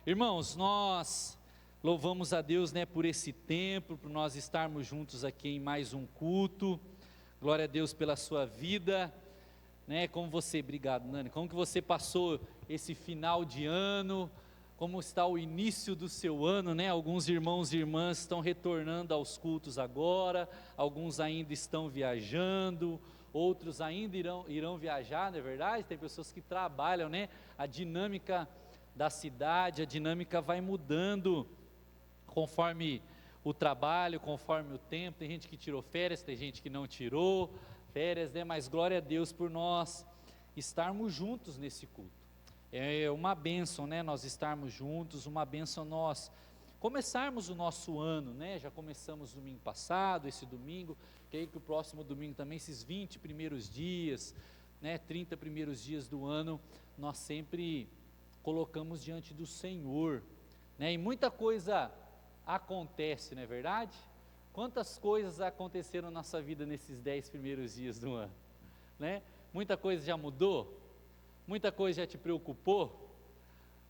Irmãos, nós louvamos a Deus, né, por esse tempo, por nós estarmos juntos aqui em mais um culto. Glória a Deus pela sua vida, né? Obrigado, Nani. Como que você passou esse final de ano? Como está o início do seu ano, né? Alguns irmãos e irmãs estão retornando aos cultos agora, alguns ainda estão viajando, outros ainda irão viajar, não é verdade? Tem pessoas que trabalham, né? A dinâmica da cidade, a dinâmica vai mudando conforme o trabalho, conforme o tempo. Tem gente que tirou férias, tem gente que não tirou férias, né? Mas glória a Deus por nós estarmos juntos nesse culto. É uma bênção, né? Nós estarmos juntos, uma bênção nós começarmos o nosso ano, né? Já começamos domingo passado, esse domingo, creio que o próximo domingo também, esses 20 primeiros dias, né? 30 primeiros dias do ano, nós sempre colocamos diante do Senhor, né? E muita coisa acontece, não é verdade? Quantas coisas aconteceram na nossa vida nesses 10 primeiros dias do ano, né? Muita coisa já mudou, muita coisa já te preocupou,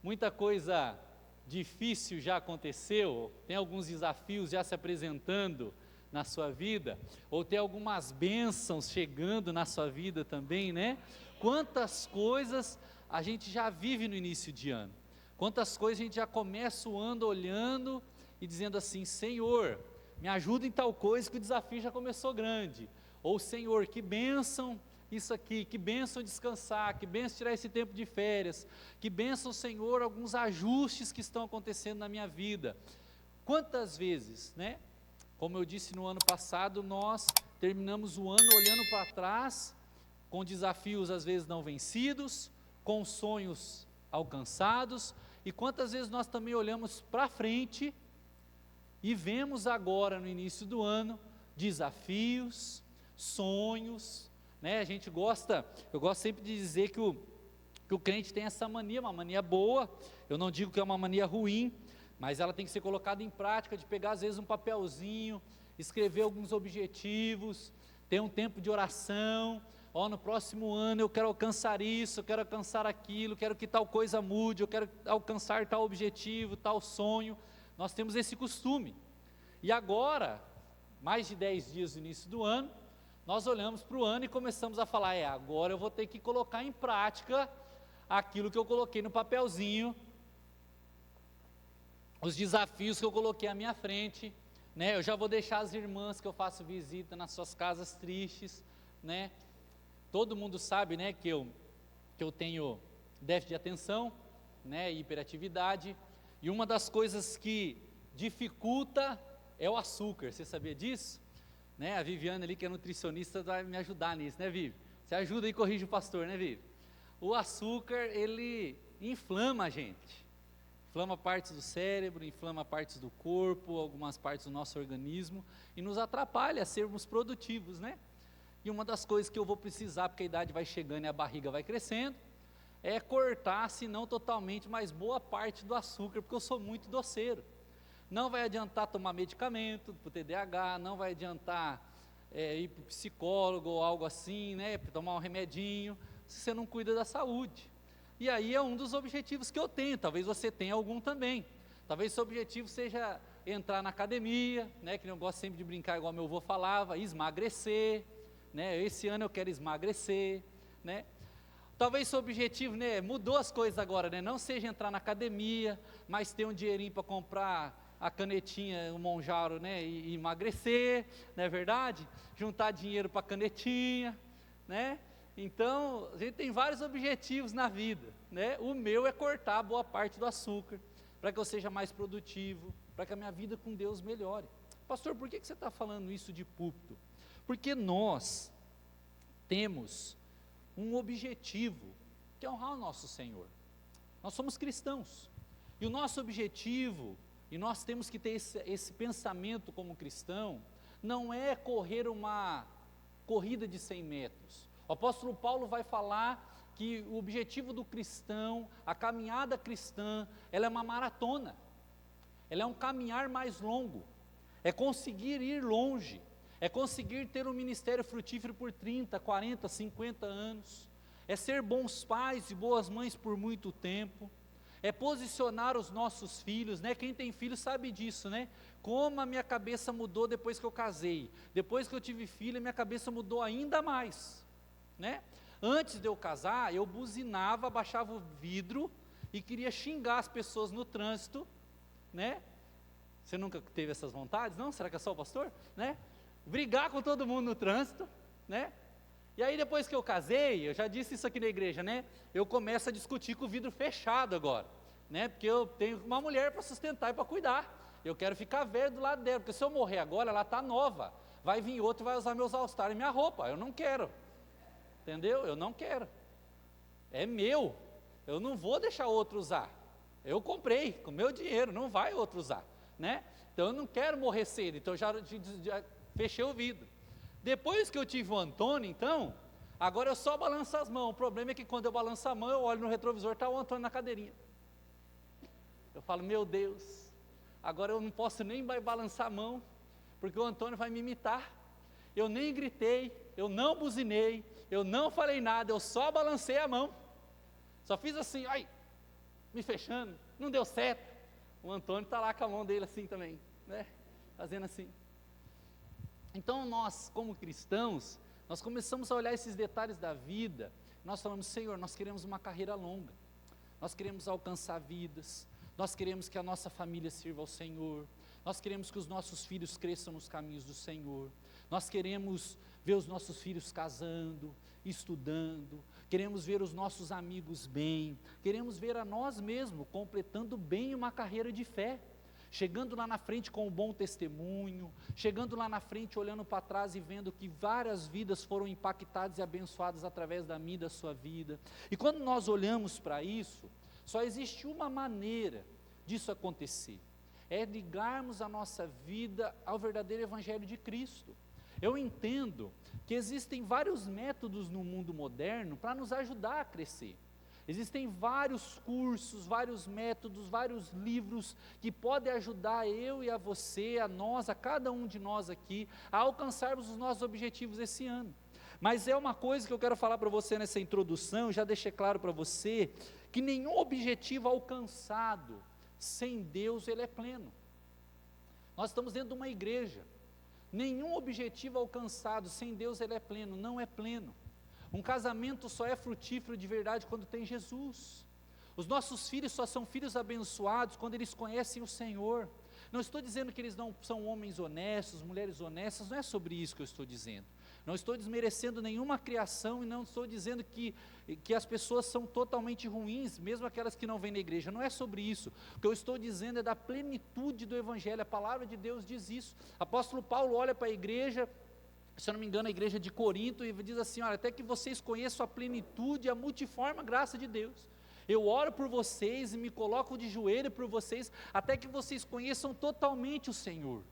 muita coisa difícil já aconteceu, tem alguns desafios já se apresentando na sua vida, ou tem algumas bênçãos chegando na sua vida também, né? Quantas coisas a gente já vive no início de ano, quantas coisas a gente já começa o ano olhando e dizendo assim: Senhor, me ajuda em tal coisa que o desafio já começou grande, ou Senhor, que bênção isso aqui, que bênção descansar, que bênção tirar esse tempo de férias, que bênção, Senhor, alguns ajustes que estão acontecendo na minha vida. Quantas vezes, né? Como eu disse no ano passado, nós terminamos o ano olhando para trás, com desafios às vezes não vencidos, com sonhos alcançados, e quantas vezes nós também olhamos para frente e vemos agora no início do ano desafios, sonhos, né? Eu gosto sempre de dizer que o crente tem essa mania, uma mania boa. Eu não digo que é uma mania ruim, mas ela tem que ser colocada em prática, de pegar às vezes um papelzinho, escrever alguns objetivos, ter um tempo de oração. No próximo ano eu quero alcançar isso, eu quero alcançar aquilo, quero que tal coisa mude, eu quero alcançar tal objetivo, tal sonho. Nós temos esse costume, e agora, mais de 10 dias do início do ano, nós olhamos para o ano e começamos a falar: agora eu vou ter que colocar em prática aquilo que eu coloquei no papelzinho, os desafios que eu coloquei à minha frente, né? Eu já vou deixar as irmãs que eu faço visita nas suas casas tristes, né? Todo mundo sabe, né, que eu tenho déficit de atenção, né, e hiperatividade, e uma das coisas que dificulta é o açúcar. Você sabia disso? Né? A Viviane ali, que é nutricionista, vai me ajudar nisso, né, Vivi? Você ajuda e corrige o pastor, né, Vivi? O açúcar, ele inflama a gente, inflama partes do cérebro, inflama partes do corpo, algumas partes do nosso organismo, e nos atrapalha a sermos produtivos, né? E uma das coisas que eu vou precisar, porque a idade vai chegando e a barriga vai crescendo, é cortar, se não totalmente, mas boa parte do açúcar, porque eu sou muito doceiro. Não vai adiantar tomar medicamento para o TDAH, não vai adiantar ir para o psicólogo ou algo assim, né, tomar um remedinho, se você não cuida da saúde. E aí é um dos objetivos que eu tenho, talvez você tenha algum também. Talvez seu objetivo seja entrar na academia, né, que eu gosto sempre de brincar, igual meu avô falava, esmagrecer, né, esse ano eu quero esmagrecer, né. Talvez seu objetivo, né, mudou as coisas agora, né, não seja entrar na academia, mas ter um dinheirinho para comprar a canetinha, o Monjaro, né, e emagrecer, não é verdade? Juntar dinheiro para a canetinha, né? Então, a gente tem vários objetivos na vida, né? O meu é cortar boa parte do açúcar, para que eu seja mais produtivo, para que a minha vida com Deus melhore. Pastor, por que você está falando isso de púlpito? Porque nós temos um objetivo, que é honrar o nosso Senhor. Nós somos cristãos, e o nosso objetivo, e nós temos que ter esse pensamento como cristão, não é correr uma corrida de 100 metros. O apóstolo Paulo vai falar que o objetivo do cristão, a caminhada cristã, ela é uma maratona, ela é um caminhar mais longo, é conseguir ir longe, é conseguir ter um ministério frutífero por 30, 40, 50 anos, é ser bons pais e boas mães por muito tempo, é posicionar os nossos filhos, né? Quem tem filho sabe disso, né? Como a minha cabeça mudou depois que eu casei, depois que eu tive filho, a minha cabeça mudou ainda mais, né? Antes de eu casar, eu buzinava, abaixava o vidro e queria xingar as pessoas no trânsito, né? Você nunca teve essas vontades? Não? Será que é só o pastor? Né? Brigar com todo mundo no trânsito, né? E aí depois que eu casei, eu já disse isso aqui na igreja, né? Eu começo a discutir com o vidro fechado agora, né? Porque eu tenho uma mulher para sustentar e para cuidar. Eu quero ficar velho do lado dela, porque se eu morrer agora, ela está nova. Vai vir outro e vai usar meus all-star e minha roupa. Eu não quero. Entendeu? Eu não quero. É meu. Eu não vou deixar outro usar. Eu comprei com meu dinheiro, não vai outro usar, né? Então eu não quero morrer cedo, então eu já fechei o vidro. Depois que eu tive o Antônio, então, agora eu só balanço as mãos. O problema é que quando eu balanço a mão, eu olho no retrovisor, está o Antônio na cadeirinha. Eu falo, meu Deus, agora eu não posso nem mais balançar a mão, porque o Antônio vai me imitar. Eu nem gritei, eu não buzinei, eu não falei nada, eu só balancei a mão. Só fiz assim, ai, me fechando, não deu certo. O Antônio está lá com a mão dele assim também, né? Fazendo assim. Então nós, como cristãos, nós começamos a olhar esses detalhes da vida. Nós falamos, Senhor, nós queremos uma carreira longa. Nós queremos alcançar vidas. Nós queremos que a nossa família sirva ao Senhor. Nós queremos que os nossos filhos cresçam nos caminhos do Senhor. Nós queremos ver os nossos filhos casando, estudando. Queremos ver os nossos amigos bem. Queremos ver a nós mesmos completando bem uma carreira de fé. Chegando lá na frente com um bom testemunho, chegando lá na frente olhando para trás e vendo que várias vidas foram impactadas e abençoadas através da minha e da sua vida. E quando nós olhamos para isso, só existe uma maneira disso acontecer, é ligarmos a nossa vida ao verdadeiro Evangelho de Cristo. Eu entendo que existem vários métodos no mundo moderno para nos ajudar a crescer. Existem vários cursos, vários métodos, vários livros que podem ajudar eu e a você, a nós, a cada um de nós aqui, a alcançarmos os nossos objetivos esse ano. Mas é uma coisa que eu quero falar para você nessa introdução, já deixei claro para você, que nenhum objetivo alcançado sem Deus, ele é pleno. Nós estamos dentro de uma igreja, nenhum objetivo alcançado sem Deus, ele é pleno, não é pleno. Um casamento só é frutífero de verdade quando tem Jesus. Os nossos filhos só são filhos abençoados quando eles conhecem o Senhor. Não estou dizendo que eles não são homens honestos, mulheres honestas, não é sobre isso que eu estou dizendo. Não estou desmerecendo nenhuma criação e não estou dizendo que as pessoas são totalmente ruins, mesmo aquelas que não vêm na igreja. Não é sobre isso. O que eu estou dizendo é da plenitude do Evangelho. A palavra de Deus diz isso. Apóstolo Paulo olha para a igreja, se eu não me engano, a igreja de Corinto, e diz assim, olha, até que vocês conheçam a plenitude e a multiforme graça de Deus. Eu oro por vocês e me coloco de joelho por vocês, até que vocês conheçam totalmente o Senhor.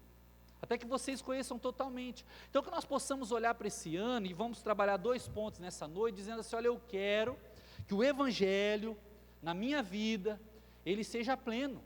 Até que vocês conheçam totalmente. Então que nós possamos olhar para esse ano, e vamos trabalhar 2 pontos nessa noite, dizendo assim, olha, eu quero que o Evangelho, na minha vida, ele seja pleno.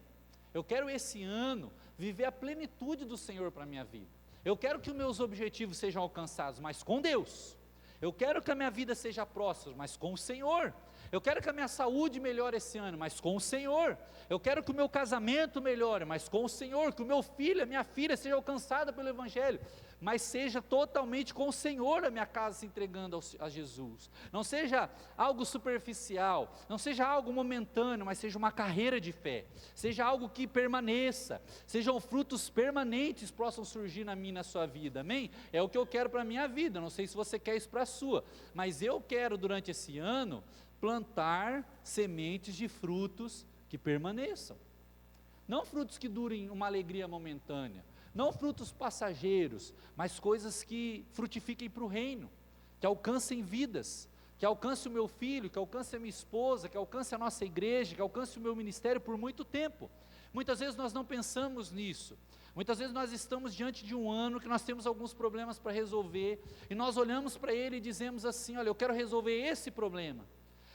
Eu quero esse ano, viver a plenitude do Senhor para a minha vida. Eu quero que os meus objetivos sejam alcançados, mas com Deus. Eu quero que a minha vida seja próspera, mas com o Senhor. Eu quero que a minha saúde melhore esse ano, mas com o Senhor. Eu quero que o meu casamento melhore, mas com o Senhor. Que o meu filho, a minha filha seja alcançada pelo Evangelho, mas seja totalmente com o Senhor a minha casa se entregando a Jesus. Não seja algo superficial, não seja algo momentâneo, mas seja uma carreira de fé. Seja algo que permaneça, sejam frutos permanentes possam surgir na minha e na sua vida, amém? É o que eu quero para a minha vida, não sei se você quer isso para a sua, mas eu quero durante esse ano plantar sementes de frutos que permaneçam. Não frutos que durem uma alegria momentânea, não frutos passageiros, mas coisas que frutifiquem para o reino, que alcancem vidas, que alcance o meu filho, que alcance a minha esposa, que alcance a nossa igreja, que alcance o meu ministério por muito tempo. Muitas vezes nós não pensamos nisso. Muitas vezes nós estamos diante de um ano que nós temos alguns problemas para resolver, e nós olhamos para ele e dizemos assim, olha, eu quero resolver esse problema.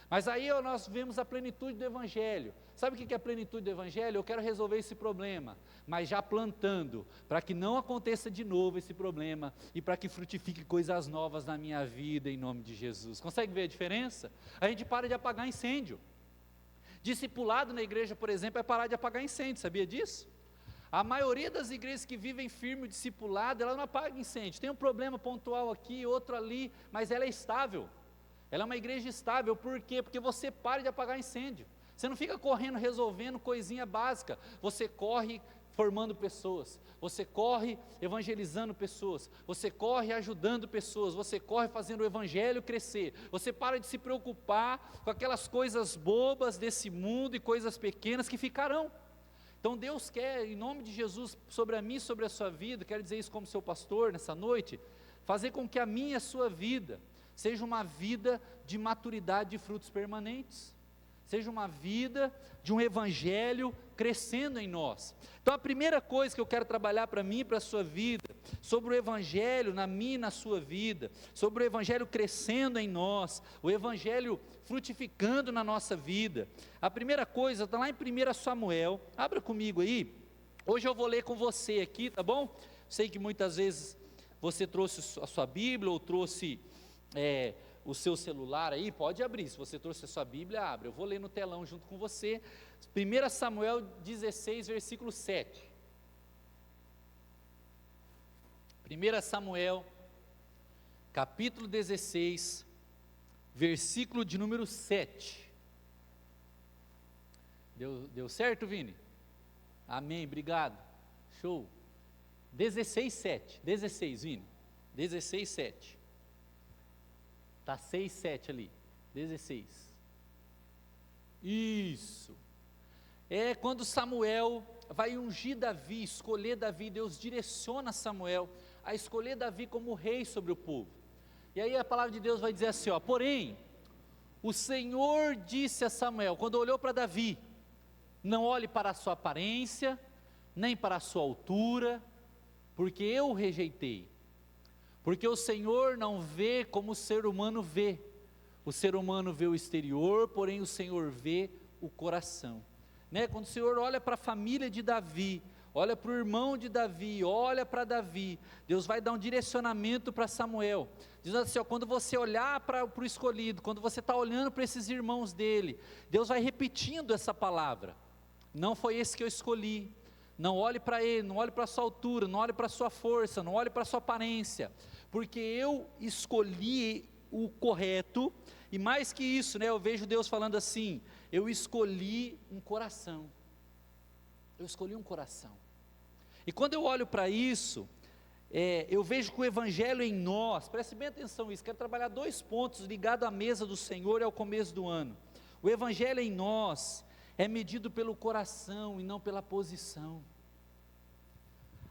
Mas aí nós vemos a plenitude do Evangelho. Sabe o que é a plenitude do Evangelho? Eu quero resolver esse problema, mas já plantando, para que não aconteça de novo esse problema, e para que frutifique coisas novas na minha vida, em nome de Jesus. Consegue ver a diferença? A gente para de apagar incêndio. Discipulado na igreja, por exemplo, é parar de apagar incêndio, sabia disso? A maioria das igrejas que vivem firme o discipulado, ela não apaga incêndio. Tem um problema pontual aqui, outro ali, mas ela é estável. Ela é uma igreja estável, por quê? Porque você para de apagar incêndio. Você não fica correndo, resolvendo coisinha básica. Você corre formando pessoas, você corre evangelizando pessoas, você corre ajudando pessoas, você corre fazendo o evangelho crescer, você para de se preocupar com aquelas coisas bobas desse mundo e coisas pequenas que ficarão. Então Deus quer, em nome de Jesus, sobre a mim e sobre a sua vida, quero dizer isso como seu pastor nessa noite, fazer com que a minha e a sua vida seja uma vida de maturidade de frutos permanentes, seja uma vida de um evangelho crescendo em nós. Então a primeira coisa que eu quero trabalhar para mim e para a sua vida, sobre o evangelho na minha e na sua vida, sobre o evangelho crescendo em nós, o evangelho frutificando na nossa vida. A primeira coisa está lá em 1 Samuel, abra comigo aí, hoje eu vou ler com você aqui, tá bom? Sei que muitas vezes você trouxe a sua Bíblia ou trouxe o seu celular aí, pode abrir, se você trouxe a sua Bíblia, abre, eu vou ler no telão junto com você, 1 Samuel 16, versículo 7, 1 Samuel, capítulo 16, versículo de número 7, deu certo, Vini? Amém, obrigado, show, 16, 7, 16, Vini, 16, 7, está 6, 7 ali, 16, isso, é quando Samuel vai ungir Davi, escolher Davi, Deus direciona Samuel a escolher Davi como rei sobre o povo, e aí a palavra de Deus vai dizer assim, porém, o Senhor disse a Samuel, quando olhou para Davi, não olhe para a sua aparência, nem para a sua altura, porque eu o rejeitei, porque o Senhor não vê como o ser humano vê, o ser humano vê o exterior, porém o Senhor vê o coração, quando o Senhor olha para a família de Davi, olha para o irmão de Davi, olha para Davi, Deus vai dar um direcionamento para Samuel, dizendo assim, quando você olhar para o escolhido, quando você está olhando para esses irmãos dele, Deus vai repetindo essa palavra, não foi esse que eu escolhi, não olhe para ele, não olhe para a sua altura, não olhe para a sua força, não olhe para a sua aparência, porque eu escolhi o correto, e mais que isso, eu vejo Deus falando assim, eu escolhi um coração, e quando eu olho para isso, eu vejo que o evangelho em nós, preste bem atenção nisso, quero trabalhar 2 pontos ligados à mesa do Senhor e ao começo do ano, o evangelho em nós, é medido pelo coração e não pela posição,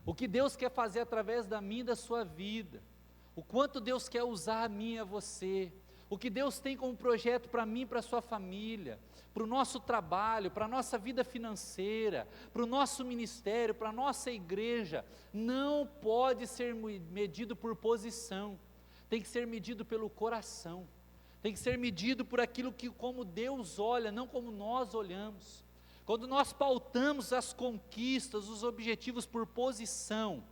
o que Deus quer fazer através da minha e da sua vida, o quanto Deus quer usar a mim e a você, o que Deus tem como projeto para mim e para a sua família, para o nosso trabalho, para a nossa vida financeira, para o nosso ministério, para a nossa igreja, não pode ser medido por posição, tem que ser medido pelo coração, tem que ser medido por aquilo que como Deus olha, não como nós olhamos. Quando nós pautamos as conquistas, os objetivos por posição,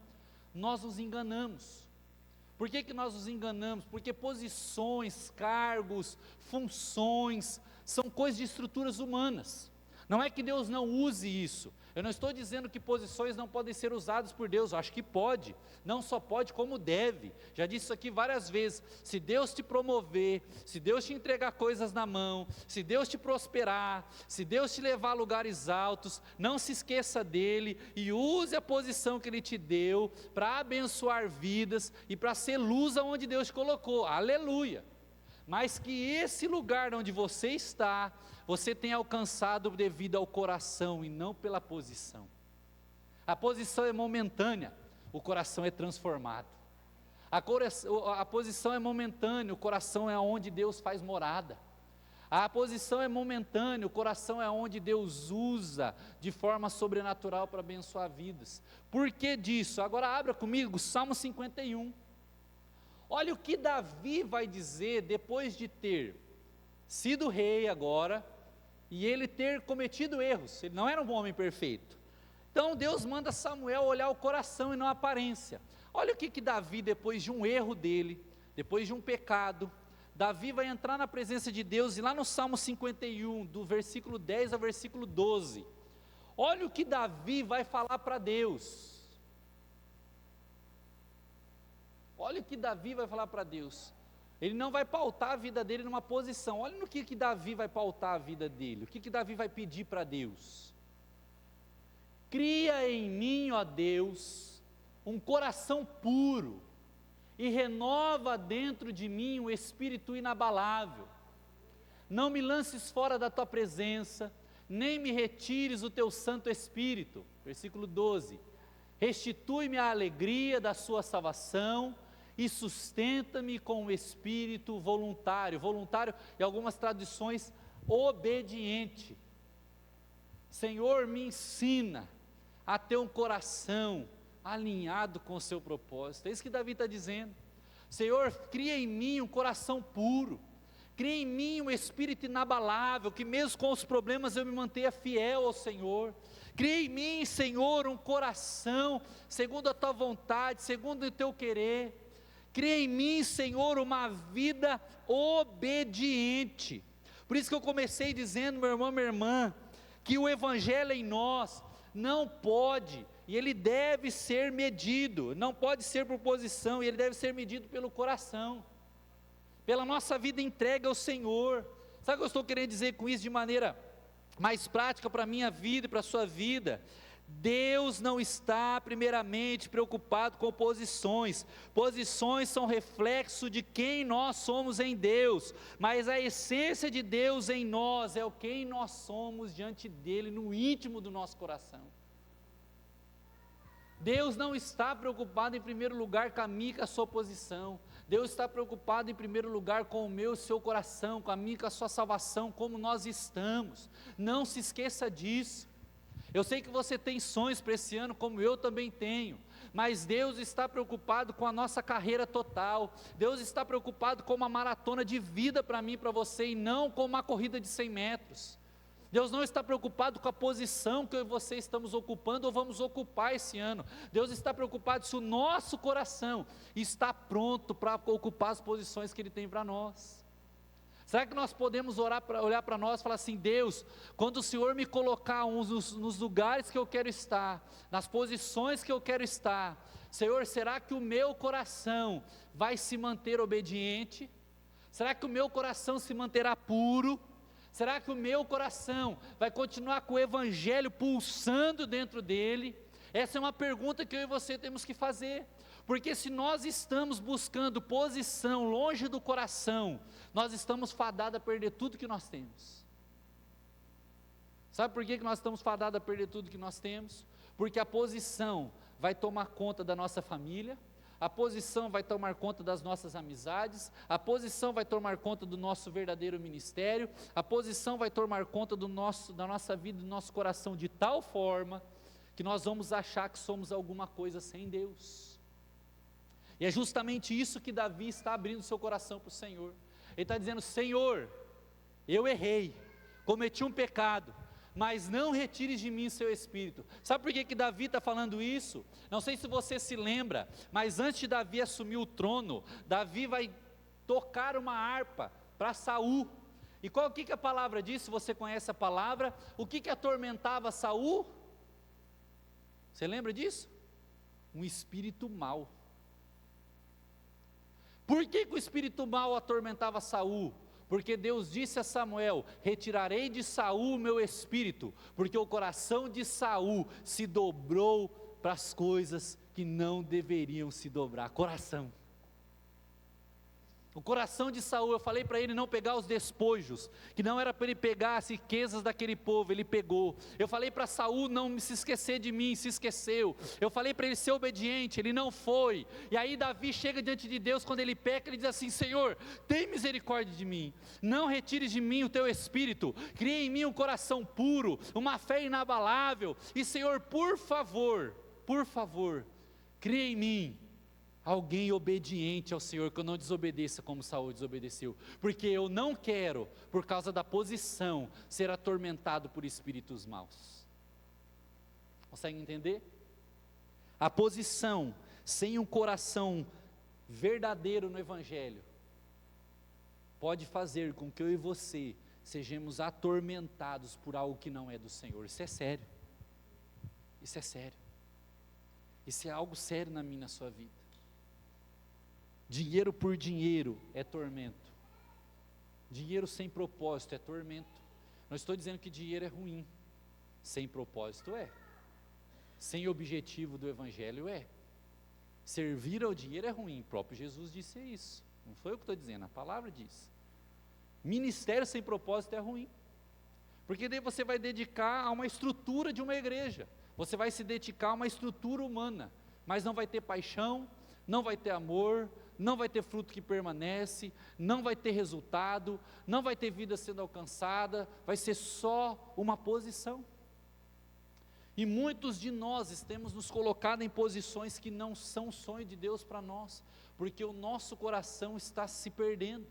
nós nos enganamos. Por que nós nos enganamos? Porque posições, cargos, funções, são coisas de estruturas humanas, não é que Deus não use isso, eu não estou dizendo que posições não podem ser usadas por Deus, eu acho que pode, não só pode como deve, já disse isso aqui várias vezes, se Deus te promover, se Deus te entregar coisas na mão, se Deus te prosperar, se Deus te levar a lugares altos, não se esqueça dele, e use a posição que ele te deu, para abençoar vidas, e para ser luz aonde Deus te colocou, aleluia, mas que esse lugar onde você está, você tenha alcançado devido ao coração e não pela posição. A posição é momentânea, o coração é transformado. A posição é momentânea, o coração é onde Deus faz morada. A posição é momentânea, o coração é onde Deus usa de forma sobrenatural para abençoar vidas. Por que disso? Agora abra comigo Salmo 51. Olha o que Davi vai dizer depois de ter sido rei agora, e ele ter cometido erros, ele não era um homem perfeito, então Deus manda Samuel olhar o coração e não a aparência. Olha o que Davi, depois de um erro dele, depois de um pecado, Davi vai entrar na presença de Deus, e lá no Salmo 51, do versículo 10 ao versículo 12, olha o que Davi vai falar para Deus. Olha o que Davi vai falar para Deus. Ele não vai pautar a vida dele numa posição. Olha no que Davi vai pautar a vida dele. O que Davi vai pedir para Deus? Cria em mim, ó Deus, um coração puro, e renova dentro de mim um espírito inabalável. Não me lances fora da tua presença, nem me retires o teu Santo Espírito. Versículo 12. Restitui-me a alegria da sua salvação, e sustenta-me com o espírito voluntário. Voluntário, em algumas traduções, obediente. Senhor, me ensina a ter um coração alinhado com o seu propósito. É isso que Davi está dizendo. Senhor, cria em mim um coração puro, cria em mim um espírito inabalável, que mesmo com os problemas eu me mantenha fiel ao Senhor. Cria em mim, Senhor, um coração segundo a tua vontade, segundo o teu querer. Cria em mim, Senhor, uma vida obediente. Por isso que eu comecei dizendo, meu irmão, minha irmã, que o evangelho em nós não pode, e ele deve ser medido, não pode ser por posição, e ele deve ser medido pelo coração, pela nossa vida entregue ao Senhor. Sabe o que eu estou querendo dizer com isso de maneira mais prática para a minha vida e para a sua vida? Deus não está primeiramente preocupado com posições. Posições são reflexo de quem nós somos em Deus, mas a essência de Deus em nós é o quem nós somos diante dele, no íntimo do nosso coração. Deus não está preocupado em primeiro lugar com a minha e com a sua posição. Deus está preocupado em primeiro lugar com o meu e o seu coração, com a minha e com a sua salvação, como nós estamos. Não se esqueça disso. Eu sei que você tem sonhos para esse ano, como eu também tenho, mas Deus está preocupado com a nossa carreira total. Deus está preocupado com uma maratona de vida para mim e para você, e não com uma corrida de 100 metros. Deus não está preocupado com a posição que eu e você estamos ocupando ou vamos ocupar esse ano. Deus está preocupado se o nosso coração está pronto para ocupar as posições que Ele tem para nós. Será que nós podemos olhar para nós e falar assim: Deus, quando o Senhor me colocar nos lugares que eu quero estar, nas posições que eu quero estar, Senhor, será que o meu coração vai se manter obediente? Será que o meu coração se manterá puro? Será que o meu coração vai continuar com o evangelho pulsando dentro dele? Essa é uma pergunta que eu e você temos que fazer. Porque se nós estamos buscando posição longe do coração, nós estamos fadados a perder tudo que nós temos. Sabe por que nós estamos fadados a perder tudo que nós temos? Porque a posição vai tomar conta da nossa família, a posição vai tomar conta das nossas amizades, a posição vai tomar conta do nosso verdadeiro ministério, a posição vai tomar conta da nossa vida, do nosso coração, de tal forma que nós vamos achar que somos alguma coisa sem Deus. E é justamente isso que Davi está abrindo seu coração para o Senhor. Ele está dizendo: Senhor, eu errei, cometi um pecado, mas não retires de mim seu espírito. Sabe por que Davi está falando isso? Não sei se você se lembra, mas antes de Davi assumir o trono, Davi vai tocar uma harpa para Saul. E qual que a palavra diz? Se você conhece a palavra, o que atormentava Saul? Você lembra disso? Um espírito mau. Por que o espírito mau atormentava Saul? Porque Deus disse a Samuel: retirarei de Saul o meu espírito, porque o coração de Saul se dobrou para as coisas que não deveriam se dobrar. Coração. O coração de Saul, eu falei para ele não pegar os despojos, que não era para ele pegar as riquezas daquele povo, ele pegou. Eu falei para Saul não se esquecer de mim, se esqueceu. Eu falei para ele ser obediente, ele não foi. E aí Davi chega diante de Deus, quando ele peca, ele diz assim: Senhor, tem misericórdia de mim, não retires de mim o teu espírito, cria em mim um coração puro, uma fé inabalável, e Senhor, por favor, cria em mim alguém obediente ao Senhor, que eu não desobedeça como Saul desobedeceu, porque eu não quero, por causa da posição, ser atormentado por espíritos maus. Consegue entender? A posição sem um coração verdadeiro no Evangelho pode fazer com que eu e você sejamos atormentados por algo que não é do Senhor. Isso é sério. Isso é sério. Isso é algo sério na minha e na sua vida. Dinheiro por dinheiro é tormento. Dinheiro sem propósito é tormento. Não estou dizendo que dinheiro é ruim. Sem propósito é. Sem objetivo do Evangelho é. Servir ao dinheiro é ruim. O próprio Jesus disse isso. Não foi eu que estou dizendo, a palavra diz. Ministério sem propósito é ruim. Porque daí você vai dedicar a uma estrutura de uma igreja. Você vai se dedicar a uma estrutura humana. Mas não vai ter paixão, não vai ter amor, não vai ter fruto que permanece, não vai ter resultado, não vai ter vida sendo alcançada, vai ser só uma posição. E muitos de nós temos nos colocado em posições que não são o sonho de Deus para nós, porque o nosso coração está se perdendo.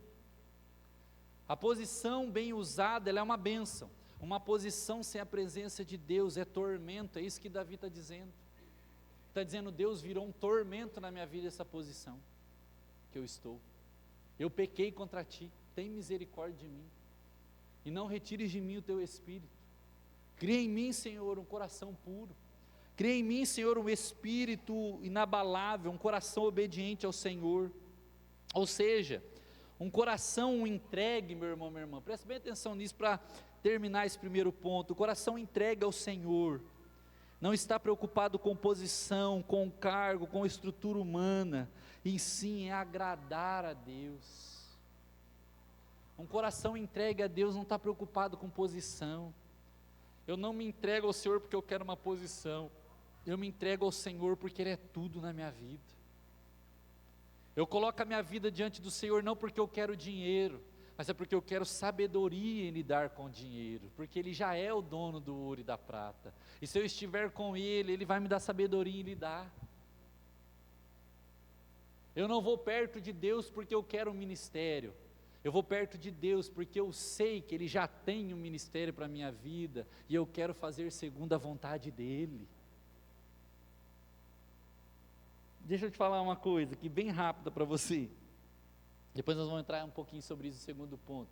A posição bem usada, ela é uma bênção. Uma posição sem a presença de Deus é tormento, é isso que Davi está dizendo. Está dizendo, Deus virou um tormento na minha vida essa posição que eu estou. Eu pequei contra ti, tem misericórdia de mim, e não retires de mim o teu Espírito. Cria em mim, Senhor, um coração puro. Cria em mim, Senhor, um espírito inabalável, um coração obediente ao Senhor. Ou seja, um coração entregue, meu irmão, minha irmã. Preste bem atenção nisso para terminar esse primeiro ponto. O coração entregue ao Senhor. Não está preocupado com posição, com cargo, com estrutura humana, e sim é agradar a Deus. Um coração entregue a Deus não está preocupado com posição. Eu não me entrego ao Senhor porque eu quero uma posição, eu me entrego ao Senhor porque Ele é tudo na minha vida. Eu coloco a minha vida diante do Senhor não porque eu quero dinheiro, mas é porque eu quero sabedoria em lidar com dinheiro, porque Ele já é o dono do ouro e da prata, e se eu estiver com Ele, Ele vai me dar sabedoria em lidar. Eu não vou perto de Deus porque eu quero um ministério, eu vou perto de Deus porque eu sei que Ele já tem um ministério para a minha vida, e eu quero fazer segundo a vontade dEle. Deixa eu te falar uma coisa aqui bem rápida para você, depois nós vamos entrar um pouquinho sobre isso no segundo ponto.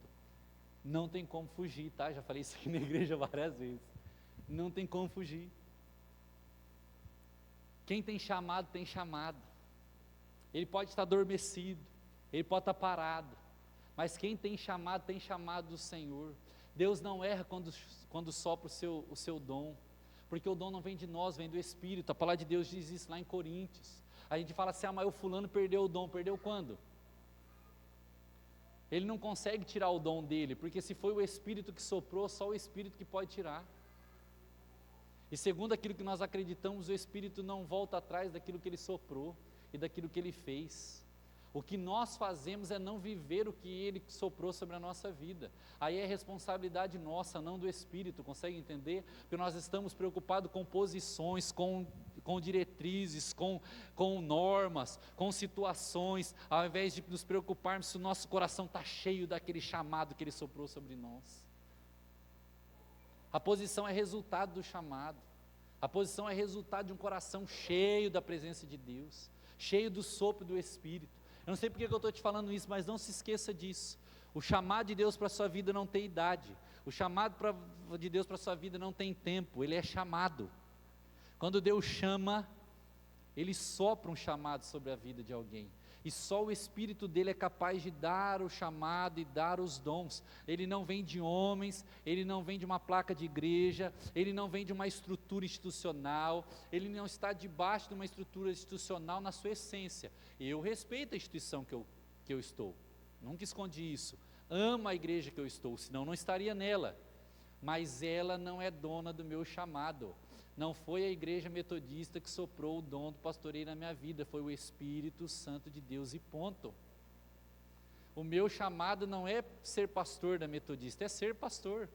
Não tem como fugir, tá? Já falei isso aqui na igreja várias vezes. Não tem como fugir. Quem tem chamado, tem chamado. Ele pode estar adormecido, ele pode estar parado, mas quem tem chamado do Senhor. Deus não erra quando sopra o seu dom, porque o dom não vem de nós, vem do Espírito. A palavra de Deus diz isso lá em Coríntios. A gente fala assim, mas o fulano perdeu o dom. Perdeu quando? Ele não consegue tirar o dom dele, porque se foi o Espírito que soprou, só o Espírito que pode tirar. E segundo aquilo que nós acreditamos, o Espírito não volta atrás daquilo que ele soprou e daquilo que ele fez. O que nós fazemos é não viver o que ele soprou sobre a nossa vida. Aí é responsabilidade nossa, não do Espírito, consegue entender? Porque nós estamos preocupados com posições, com diretrizes, com normas, com situações, ao invés de nos preocuparmos se o nosso coração está cheio daquele chamado que ele soprou sobre nós. A posição é resultado do chamado. A posição é resultado de um coração cheio da presença de Deus, cheio do sopro do Espírito. Eu não sei porque que eu estou te falando isso, mas não se esqueça disso. O chamado de Deus para a sua vida não tem idade. O chamado de Deus para a sua vida não tem tempo. Ele é chamado. Quando Deus chama, Ele sopra um chamado sobre a vida de alguém. E só o Espírito dele é capaz de dar o chamado e dar os dons. Ele não vem de homens, ele não vem de uma placa de igreja, ele não vem de uma estrutura institucional, ele não está debaixo de uma estrutura institucional na sua essência. Eu respeito a instituição que eu estou, nunca escondi isso. Amo a igreja que eu estou, senão não estaria nela. Mas ela não é dona do meu chamado. Não foi a igreja metodista que soprou o dom do pastoreio na minha vida, foi o Espírito Santo de Deus e ponto. O meu chamado não é ser pastor da metodista, é ser pastor.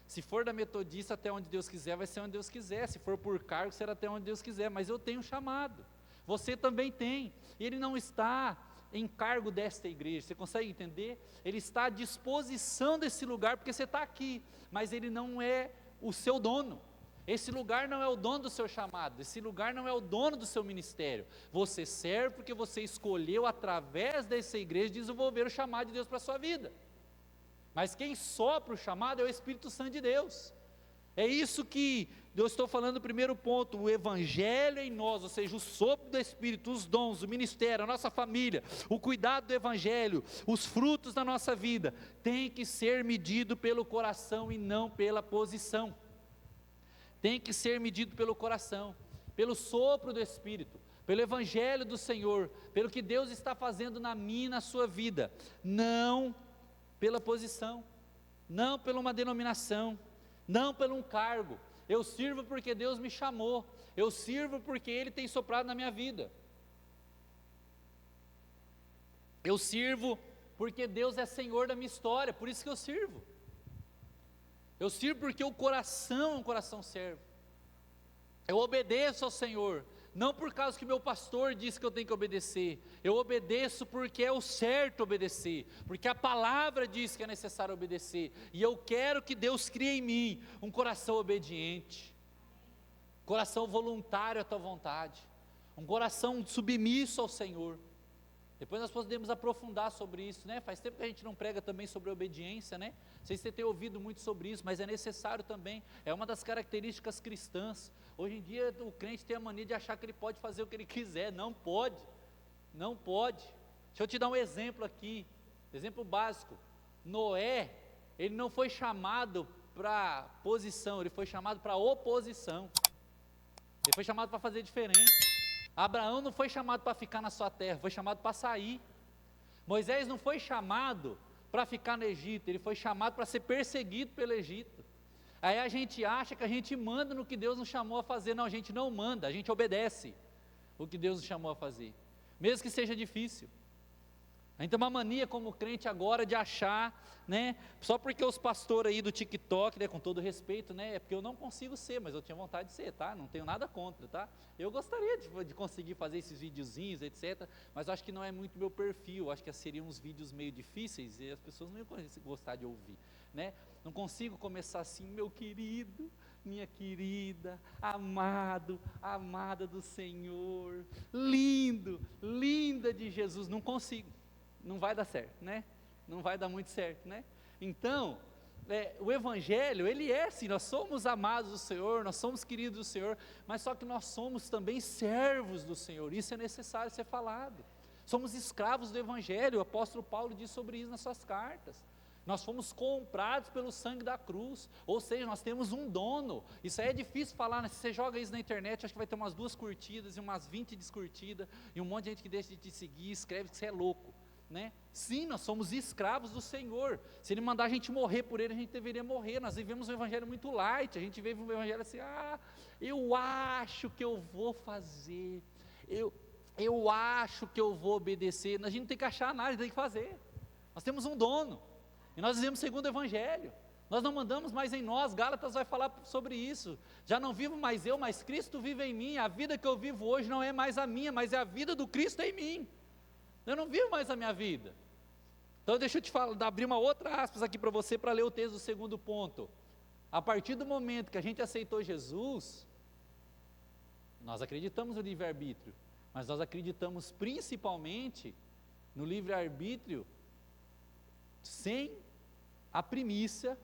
Se for da metodista até onde Deus quiser, vai ser onde Deus quiser. Se for por cargo, será até onde Deus quiser, mas eu tenho um chamado. Você também tem. Ele não está em cargo desta igreja, você consegue entender? Ele está à disposição desse lugar, porque você está aqui, mas ele não é o seu dono. Esse lugar não é o dono do seu chamado, esse lugar não é o dono do seu ministério. Você serve porque você escolheu, através dessa igreja, desenvolver o chamado de Deus para a sua vida. mas quem sopra o chamado é o Espírito Santo de Deus. É isso que eu estou falando no primeiro ponto, o Evangelho em nós, ou seja, o sopro do Espírito, os dons, o ministério, a nossa família, o cuidado do Evangelho, os frutos da nossa vida, tem que ser medido pelo coração e não pela posição. Tem que ser medido pelo coração, pelo sopro do Espírito, pelo Evangelho do Senhor, pelo que Deus está fazendo na minha e na sua vida, não pela posição, não por uma denominação, não por um cargo. Eu sirvo porque Deus me chamou, eu sirvo porque Ele tem soprado na minha vida, eu sirvo porque Deus é Senhor da minha história, por isso que eu sirvo. Eu sirvo porque o coração é um coração servo. Eu obedeço ao Senhor, não por causa que meu pastor disse que eu tenho que obedecer. Eu obedeço porque é o certo obedecer, porque a palavra diz que é necessário obedecer. E eu quero que Deus crie em mim um coração obediente, coração voluntário à tua vontade, um coração submisso ao Senhor. Depois nós podemos aprofundar sobre isso, né? Faz tempo que a gente não prega também sobre obediência, né? Não sei se você tem ouvido muito sobre isso, mas é necessário também, é uma das características cristãs. Hoje em dia o crente tem a mania de achar que ele pode fazer o que ele quiser, não pode, não pode. Deixa eu te dar um exemplo aqui, exemplo básico. Noé, ele não foi chamado para posição, ele foi chamado para oposição, ele foi chamado para fazer diferente. Abraão não foi chamado para ficar na sua terra, foi chamado para sair. Moisés não foi chamado para ficar no Egito, ele foi chamado para ser perseguido pelo Egito. Aí a gente acha que a gente manda no que Deus nos chamou a fazer. Não, a gente não manda, a gente obedece o que Deus nos chamou a fazer, mesmo que seja difícil. A gente tem uma mania como crente agora de achar, né, só porque os pastores aí do TikTok, né, com todo respeito, né, é porque eu não consigo ser, mas eu tinha vontade de ser, tá, não tenho nada contra, tá, eu gostaria de conseguir fazer esses videozinhos, etc, mas acho que não é muito meu perfil, acho que seriam uns vídeos meio difíceis e as pessoas não iam gostar de ouvir, né, não consigo começar assim, meu querido, minha querida, amado, amada do Senhor, lindo, linda de Jesus, não consigo. Não vai dar certo, né? Não vai dar muito certo, né? Então, o Evangelho, ele é assim, nós somos amados do Senhor, nós somos queridos do Senhor, mas só que nós somos também servos do Senhor, isso é necessário ser falado. Somos escravos do Evangelho, o apóstolo Paulo diz sobre isso nas suas cartas. Nós fomos comprados pelo sangue da cruz, ou seja, nós temos um dono. Isso aí é difícil falar, né? Se você joga isso na internet, acho que vai ter umas 2 curtidas e umas 20 descurtidas, e um monte de gente que deixa de te seguir, escreve que você é louco. Né? Sim, nós somos escravos do Senhor. Se Ele mandar a gente morrer por Ele, a gente deveria morrer. Nós vivemos um evangelho muito light. A gente vive um evangelho assim, eu acho que eu vou fazer, eu acho que eu vou obedecer. A gente não tem que achar nada, a gente tem que fazer. Nós temos um dono, e nós vivemos segundo o evangelho. Nós não mandamos mais em nós. Gálatas vai falar sobre isso. Já não vivo mais eu, mas Cristo vive em mim. A vida que eu vivo hoje não é mais a minha, mas é a vida do Cristo em mim. Eu não vivo mais a minha vida. Então deixa eu te falar, abrir uma outra aspas aqui para você, para ler o texto do segundo ponto. A partir do momento que a gente aceitou Jesus, nós acreditamos no livre-arbítrio, mas nós acreditamos principalmente no livre-arbítrio sem a primícia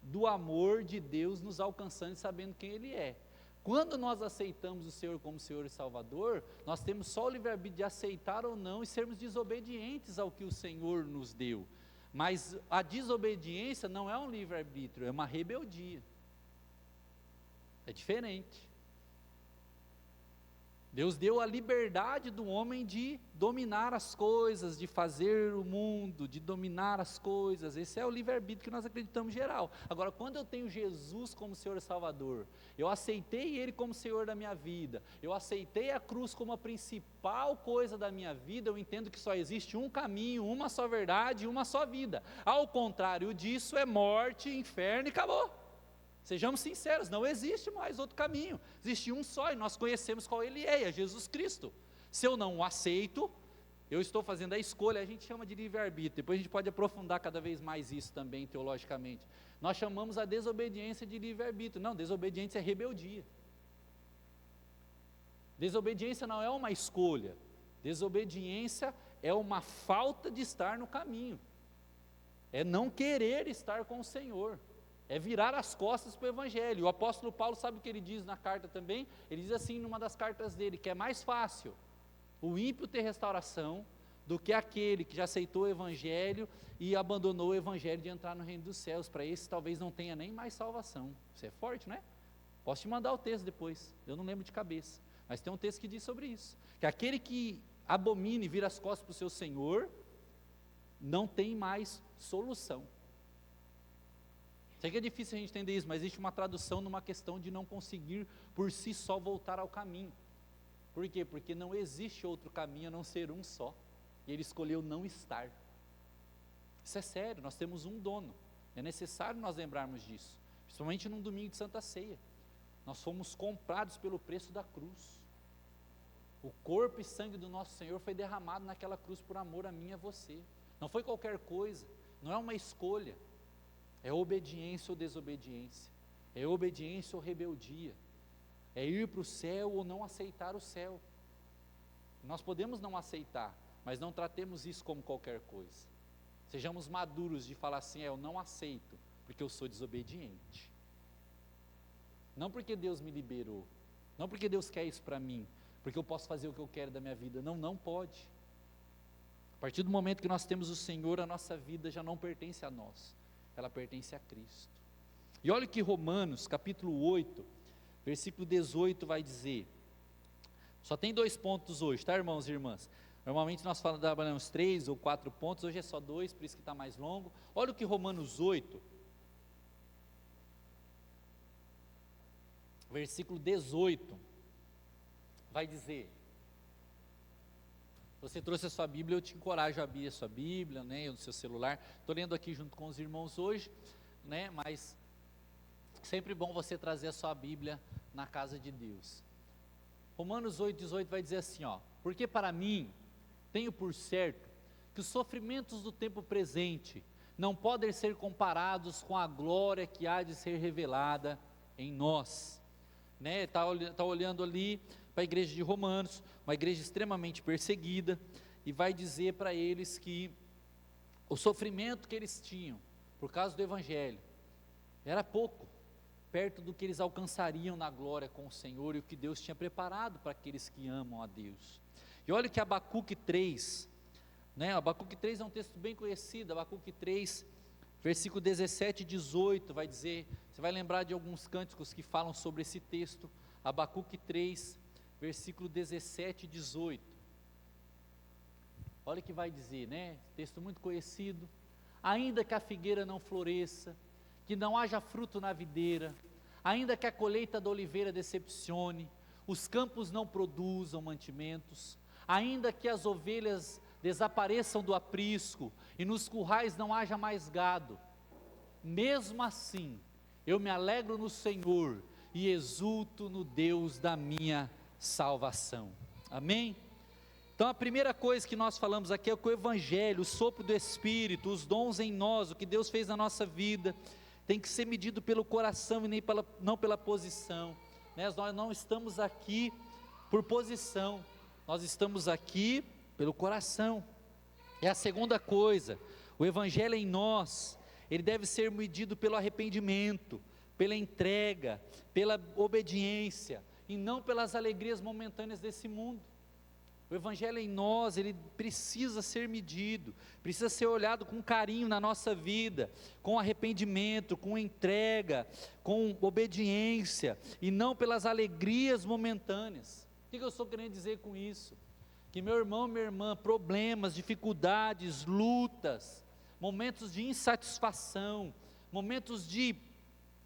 do amor de Deus nos alcançando e sabendo quem Ele é. Quando nós aceitamos o Senhor como Senhor e Salvador, nós temos só o livre-arbítrio de aceitar ou não e sermos desobedientes ao que o Senhor nos deu. Mas a desobediência não é um livre-arbítrio, é uma rebeldia. É diferente. Deus deu a liberdade do homem de dominar as coisas, de fazer o mundo, de dominar as coisas. Esse é o livre-arbítrio que nós acreditamos geral. Agora, quando eu tenho Jesus como Senhor e Salvador, eu aceitei Ele como Senhor da minha vida, eu aceitei a cruz como a principal coisa da minha vida, eu entendo que só existe um caminho, uma só verdade e uma só vida. Ao contrário disso, é morte, inferno e acabou. Sejamos sinceros, não existe mais outro caminho, existe um só e nós conhecemos qual Ele é Jesus Cristo. Se eu não o aceito, eu estou fazendo a escolha, a gente chama de livre-arbítrio, depois a gente pode aprofundar cada vez mais isso também teologicamente. Nós chamamos a desobediência de livre-arbítrio, não, desobediência é rebeldia. Desobediência não é uma escolha, desobediência é uma falta de estar no caminho. é não querer estar com o Senhor, é virar as costas para o Evangelho. O apóstolo Paulo, sabe o que ele diz na carta também? Ele diz assim numa das cartas dele, que é mais fácil o ímpio ter restauração do que aquele que já aceitou o Evangelho e abandonou o Evangelho de entrar no reino dos céus. Para esse talvez não tenha nem mais salvação. Isso é forte, não é? Posso te mandar o texto depois, eu não lembro de cabeça, mas tem um texto que diz sobre isso, que aquele que abomina e vira as costas para o seu Senhor, não tem mais solução. Sei que é difícil a gente entender isso, mas existe uma tradução numa questão de não conseguir por si só voltar ao caminho. Por quê? Porque não existe outro caminho a não ser um só, e ele escolheu não estar. Isso é sério, nós temos um dono, é necessário nós lembrarmos disso, principalmente num domingo de Santa Ceia. Nós fomos comprados pelo preço da cruz. O corpo e sangue do nosso Senhor foi derramado naquela cruz por amor a mim e a você. Não foi qualquer coisa, não é uma escolha, é obediência ou desobediência, é obediência ou rebeldia, é ir para o céu ou não aceitar o céu. Nós podemos não aceitar, mas não tratemos isso como qualquer coisa. Sejamos maduros de falar assim, eu não aceito, porque eu sou desobediente. Não porque Deus me liberou, não porque Deus quer isso para mim, porque eu posso fazer o que eu quero da minha vida. Não, não pode. A partir do momento que nós temos o Senhor, a nossa vida já não pertence a nós, ela pertence a Cristo. E olha o que Romanos, capítulo 8, versículo 18 vai dizer. Só tem 2 pontos hoje, tá, irmãos e irmãs? Normalmente nós trabalhamos 3 ou 4 pontos, hoje é só 2, por isso que está mais longo. Olha o que Romanos 8, versículo 18, vai dizer. Se você trouxe a sua Bíblia, eu te encorajo a abrir a sua Bíblia, né, no seu celular. Estou lendo aqui junto com os irmãos hoje, né, mas sempre bom você trazer a sua Bíblia na casa de Deus. Romanos 8, 18 vai dizer assim, ó: porque para mim, tenho por certo, que os sofrimentos do tempo presente não podem ser comparados com a glória que há de ser revelada em nós. Está olhando ali para a igreja de Romanos, uma igreja extremamente perseguida, e vai dizer para eles que o sofrimento que eles tinham, por causa do Evangelho, era pouco, perto do que eles alcançariam na glória com o Senhor, e o que Deus tinha preparado para aqueles que amam a Deus. E olha que Abacuque 3, Abacuque 3 é um texto bem conhecido, Abacuque 3, versículo 17 e 18, vai dizer, você vai lembrar de alguns cânticos que falam sobre esse texto, Abacuque 3, versículo 17 e 18, olha o que vai dizer, texto muito conhecido: ainda que a figueira não floresça, que não haja fruto na videira, ainda que a colheita da oliveira decepcione, os campos não produzam mantimentos, ainda que as ovelhas desapareçam do aprisco, e nos currais não haja mais gado, mesmo assim, eu me alegro no Senhor, e exulto no Deus da minha salvação. Amém? Então a primeira coisa que nós falamos aqui é que o Evangelho, o sopro do Espírito, os dons em nós, o que Deus fez na nossa vida, tem que ser medido pelo coração e não pela posição. Nós não estamos aqui por posição, nós estamos aqui pelo coração. É a segunda coisa, o Evangelho em nós, ele deve ser medido pelo arrependimento, pela entrega, pela obediência, e não pelas alegrias momentâneas desse mundo. O Evangelho em nós, ele precisa ser medido, precisa ser olhado com carinho na nossa vida, com arrependimento, com entrega, com obediência, e não pelas alegrias momentâneas. O que eu estou querendo dizer com isso? Que meu irmão, minha irmã, problemas, dificuldades, lutas, momentos de insatisfação, momentos de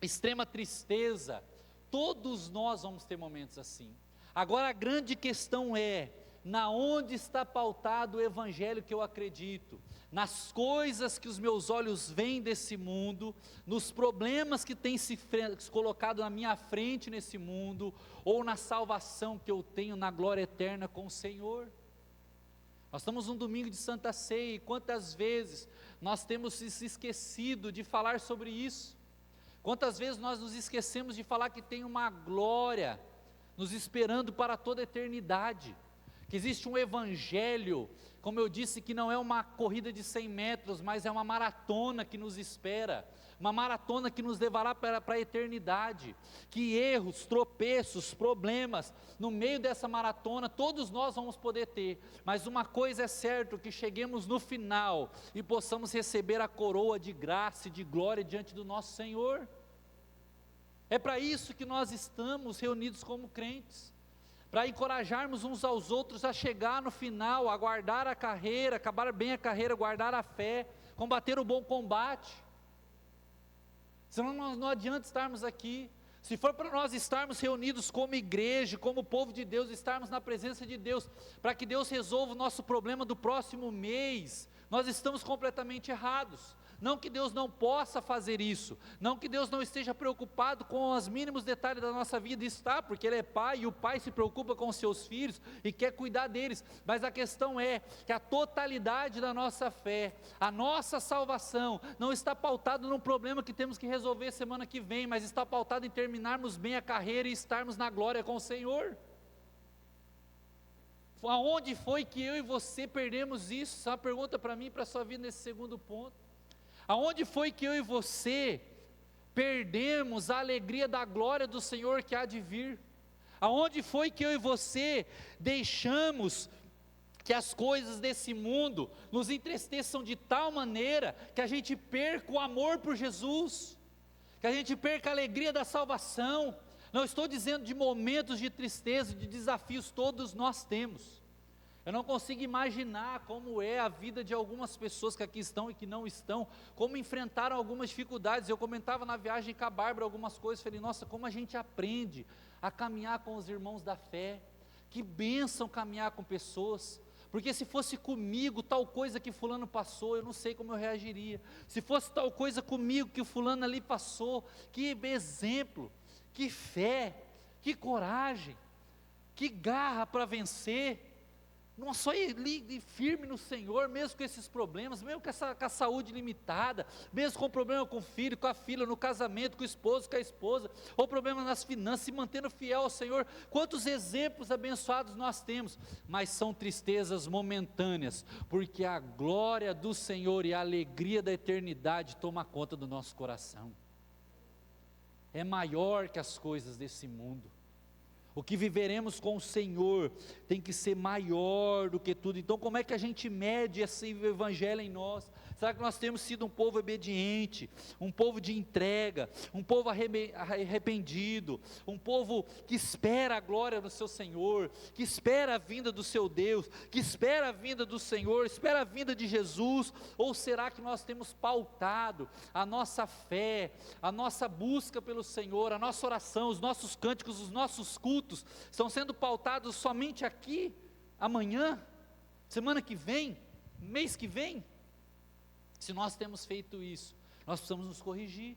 extrema tristeza, todos nós vamos ter momentos assim. Agora a grande questão é, na onde está pautado o Evangelho que eu acredito? Nas coisas que os meus olhos veem desse mundo, nos problemas que têm se colocado na minha frente nesse mundo, ou na salvação que eu tenho na glória eterna com o Senhor? Nós estamos num domingo de Santa Ceia, e quantas vezes nós temos se esquecido de falar sobre isso? Quantas vezes nós nos esquecemos de falar que tem uma glória nos esperando para toda a eternidade, que existe um evangelho, como eu disse, que não é uma corrida de 100 metros, mas é uma maratona que nos espera, uma maratona que nos levará para a eternidade, que erros, tropeços, problemas, no meio dessa maratona, todos nós vamos poder ter, mas uma coisa é certa, que cheguemos no final, e possamos receber a coroa de graça e de glória diante do nosso Senhor. É para isso que nós estamos reunidos como crentes, para encorajarmos uns aos outros a chegar no final, a guardar a carreira, acabar bem a carreira, guardar a fé, combater o bom combate. Senão não adianta estarmos aqui. Se for para nós estarmos reunidos como igreja, como povo de Deus, estarmos na presença de Deus, para que Deus resolva o nosso problema do próximo mês, nós estamos completamente errados. Não que Deus não possa fazer isso, não que Deus não esteja preocupado com os mínimos detalhes da nossa vida, está, porque Ele é Pai, e o Pai se preocupa com os seus filhos, e quer cuidar deles, mas a questão é, que a totalidade da nossa fé, a nossa salvação, não está pautada num problema que temos que resolver semana que vem, mas está pautada em terminarmos bem a carreira, e estarmos na glória com o Senhor. Aonde foi que eu e você perdemos isso? Essa é uma pergunta para mim e para a sua vida nesse segundo ponto. Aonde foi que eu e você perdemos a alegria da glória do Senhor que há de vir? Aonde foi que eu e você deixamos que as coisas desse mundo nos entristeçam de tal maneira que a gente perca o amor por Jesus, que a gente perca a alegria da salvação? Não estou dizendo de momentos de tristeza, de desafios, todos nós temos. Eu não consigo imaginar como é a vida de algumas pessoas que aqui estão e que não estão, como enfrentaram algumas dificuldades. Eu comentava na viagem com a Bárbara algumas coisas, falei, nossa, como a gente aprende a caminhar com os irmãos da fé, que bênção caminhar com pessoas, porque se fosse comigo tal coisa que fulano passou, eu não sei como eu reagiria. Se fosse tal coisa comigo que o fulano ali passou, que exemplo, que fé, que coragem, que garra para vencer. Não só ir firme no Senhor, mesmo com esses problemas, mesmo com a saúde limitada, mesmo com problema com o filho, com a filha, no casamento, com o esposo, com a esposa, ou problema nas finanças, se mantendo fiel ao Senhor. Quantos exemplos abençoados nós temos, mas são tristezas momentâneas, porque a glória do Senhor e a alegria da eternidade toma conta do nosso coração. É maior que as coisas desse mundo. O que viveremos com o Senhor tem que ser maior do que tudo. Então como é que a gente mede esse evangelho em nós? Será que nós temos sido um povo obediente, um povo de entrega, um povo arrependido, um povo que espera a glória do seu Senhor, que espera a vinda do seu Deus, que espera a vinda do Senhor, espera a vinda de Jesus? Ou será que nós temos pautado a nossa fé, a nossa busca pelo Senhor, a nossa oração, os nossos cânticos, os nossos cultos, estão sendo pautados somente aqui, amanhã, semana que vem, mês que vem? Se nós temos feito isso, nós precisamos nos corrigir.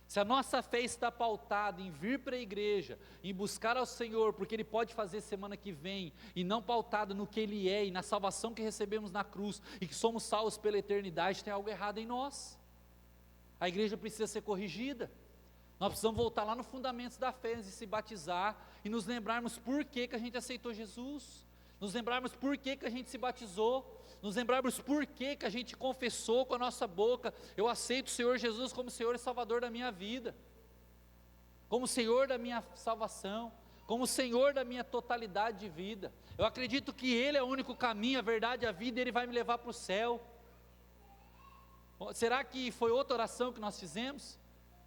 Se a nossa fé está pautada em vir para a igreja, em buscar ao Senhor, porque Ele pode fazer semana que vem, e não pautada no que Ele é, e na salvação que recebemos na cruz, e que somos salvos pela eternidade, tem algo errado em nós. A igreja precisa ser corrigida. Nós precisamos voltar lá no fundamentos da fé, e se batizar, e nos lembrarmos por que a gente aceitou Jesus, nos lembrarmos por que a gente se batizou, nos lembrarmos por que a gente confessou com a nossa boca, eu aceito o Senhor Jesus como Senhor e Salvador da minha vida, como Senhor da minha salvação, como Senhor da minha totalidade de vida. Eu acredito que Ele é o único caminho, a verdade, a vida, e Ele vai me levar para o céu. Será que foi outra oração que nós fizemos?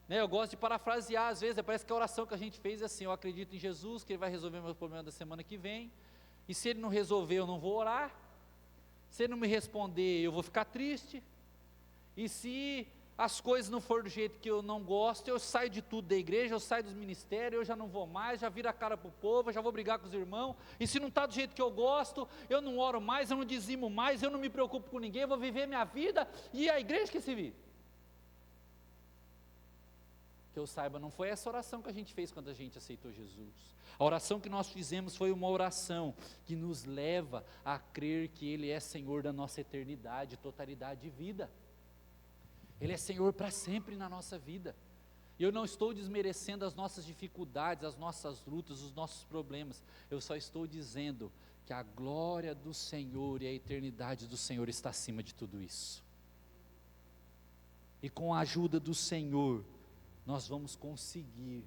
Eu gosto de parafrasear às vezes, parece que a oração que a gente fez é assim: eu acredito em Jesus, que Ele vai resolver meu problema da semana que vem, e se Ele não resolver eu não vou orar, se Ele não me responder eu vou ficar triste, e se as coisas não for do jeito que eu não gosto, eu saio de tudo da igreja, eu saio dos ministérios, eu já não vou mais, já viro a cara para o povo, eu já vou brigar com os irmãos, e se não está do jeito que eu gosto, eu não oro mais, eu não dizimo mais, eu não me preocupo com ninguém, eu vou viver minha vida, e a igreja que se vive. Que eu saiba, não foi essa oração que a gente fez quando a gente aceitou Jesus. A oração que nós fizemos foi uma oração que nos leva a crer que Ele é Senhor da nossa eternidade, totalidade de vida. Ele é Senhor para sempre na nossa vida. E eu não estou desmerecendo as nossas dificuldades, as nossas lutas, os nossos problemas. Eu só estou dizendo que a glória do Senhor e a eternidade do Senhor está acima de tudo isso. E com a ajuda do Senhor, nós vamos conseguir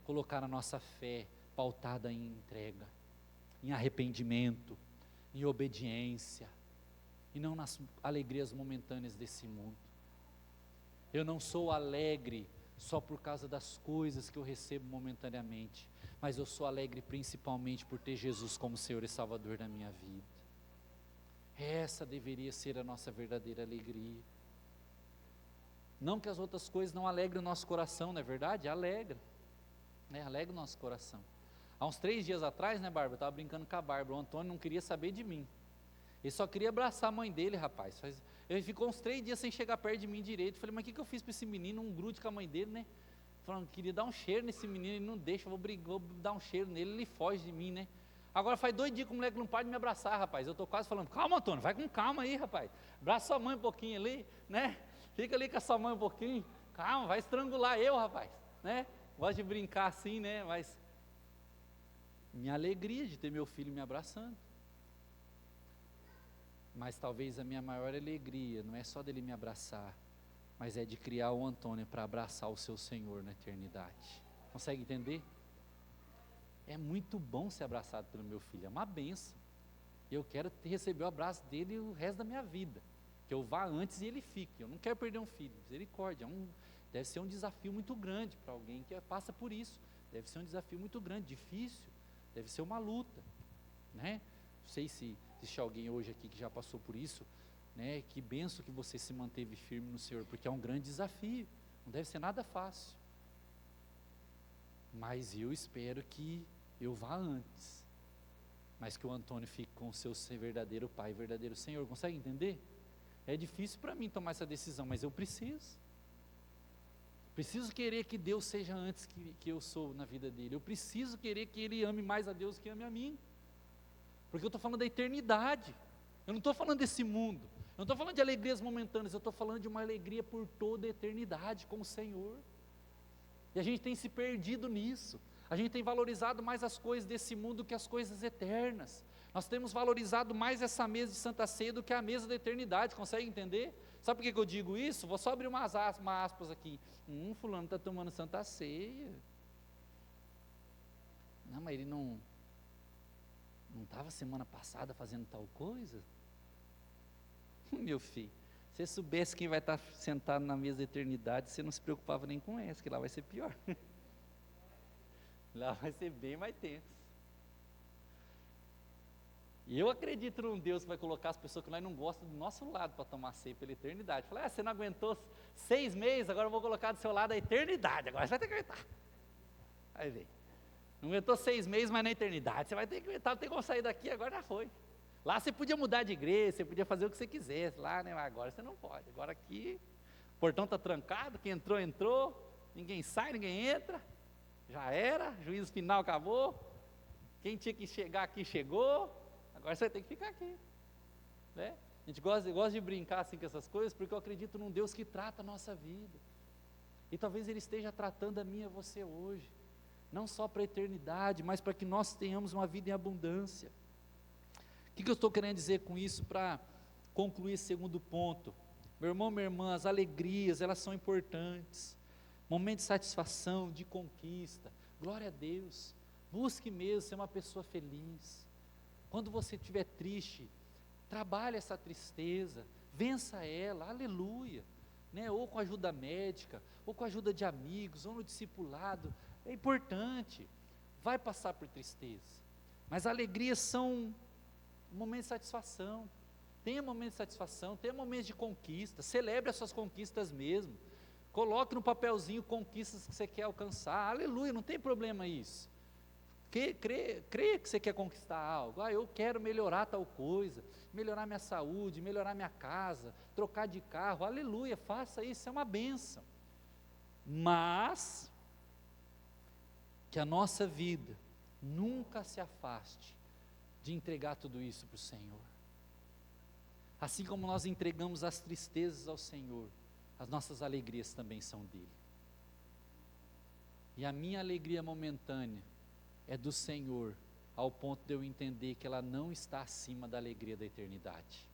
colocar a nossa fé pautada em entrega, em arrependimento, em obediência, e não nas alegrias momentâneas desse mundo. Eu não sou alegre só por causa das coisas que eu recebo momentaneamente, mas eu sou alegre principalmente por ter Jesus como Senhor e Salvador da minha vida. Essa deveria ser a nossa verdadeira alegria. Não que as outras coisas não alegrem o nosso coração, não é verdade? Alegra, né? Alegra o nosso coração. Há uns 3 dias atrás, né, Bárbara, eu estava brincando com a Bárbara, o Antônio não queria saber de mim. Ele só queria abraçar a mãe dele, rapaz. Ele ficou uns 3 dias sem chegar perto de mim direito. Eu falei, mas o que eu fiz para esse menino? Um grude com a mãe dele, né? Falando, queria dar um cheiro nesse menino, ele não deixa, vou dar um cheiro nele, ele foge de mim, né? Agora faz 2 dias que o moleque não para de me abraçar, rapaz. Eu estou quase falando, calma, Antônio, vai com calma aí, rapaz. Abraça sua mãe um pouquinho ali, né? Fica ali com a sua mãe um pouquinho. Calma, vai estrangular eu, rapaz, né? Gosto de brincar assim, né? Mas minha alegria de ter meu filho me abraçando. Mas talvez a minha maior alegria não é só dele me abraçar, mas é de criar o Antônio para abraçar o seu Senhor na eternidade. Consegue entender? É muito bom ser abraçado pelo meu filho, é uma bênção. Eu quero receber o abraço dele o resto da minha vida, que eu vá antes e ele fique. Eu não quero perder um filho, misericórdia. Deve ser um desafio muito grande para alguém que passa por isso. Deve ser um desafio muito grande, difícil, deve ser uma luta, né? Não sei se existe alguém hoje aqui que já passou por isso, né? Que benção que você se manteve firme no Senhor, porque é um grande desafio, não deve ser nada fácil. Mas eu espero que eu vá antes, mas que o Antônio fique com o seu verdadeiro Pai, verdadeiro Senhor. Consegue entender? É difícil para mim tomar essa decisão, mas eu preciso querer que Deus seja antes que eu sou na vida dele. Eu preciso querer que ele ame mais a Deus que ame a mim, porque eu estou falando da eternidade, eu não estou falando desse mundo, eu não estou falando de alegrias momentâneas, eu estou falando de uma alegria por toda a eternidade com o Senhor. E a gente tem se perdido nisso, a gente tem valorizado mais as coisas desse mundo do que as coisas eternas. Nós temos valorizado mais essa mesa de Santa Ceia do que a mesa da eternidade. Consegue entender? Sabe por que eu digo isso? Vou só abrir uma aspas aqui. Fulano está tomando Santa Ceia. Não, mas ele não estava semana passada fazendo tal coisa? Meu filho, se você soubesse quem vai estar sentado na mesa da eternidade, você não se preocupava nem com essa, que lá vai ser pior. Lá vai ser bem mais tenso. E eu acredito num Deus que vai colocar as pessoas que nós não gostamos do nosso lado para tomar ceia pela eternidade. Falei, você não aguentou 6 meses, agora eu vou colocar do seu lado a eternidade, agora você vai ter que aguentar. Aí vem, não aguentou 6 meses, mas na eternidade você vai ter que aguentar, não tem como sair daqui, agora já foi. Lá você podia mudar de igreja, você podia fazer o que você quisesse lá, né? Mas agora você não pode. Agora aqui, o portão está trancado, quem entrou, entrou, ninguém sai, ninguém entra, já era, juízo final acabou, quem tinha que chegar aqui chegou, agora você vai ter que ficar aqui, né? A gente gosta de brincar assim com essas coisas, porque eu acredito num Deus que trata a nossa vida, e talvez Ele esteja tratando a mim e a você hoje, não só para a eternidade, mas para que nós tenhamos uma vida em abundância. O que eu estou querendo dizer com isso para concluir esse segundo ponto? Meu irmão, minha irmã, as alegrias, elas são importantes, momento de satisfação, de conquista, glória a Deus, busque mesmo ser uma pessoa feliz. Quando você estiver triste, trabalhe essa tristeza, vença ela, aleluia, né? Ou com ajuda médica, ou com ajuda de amigos, ou no discipulado, é importante, vai passar por tristeza, mas alegrias são um momento de satisfação, tenha momentos de satisfação, tenha momentos de conquista, celebre as suas conquistas mesmo, coloque no papelzinho conquistas que você quer alcançar, aleluia, não tem problema isso, creia que você quer conquistar algo, eu quero melhorar tal coisa, melhorar minha saúde, melhorar minha casa, trocar de carro, aleluia, faça isso, é uma bênção, mas que a nossa vida nunca se afaste de entregar tudo isso para o Senhor. Assim como nós entregamos as tristezas ao Senhor, as nossas alegrias também são dele. E a minha alegria momentânea é do Senhor, ao ponto de eu entender que ela não está acima da alegria da eternidade.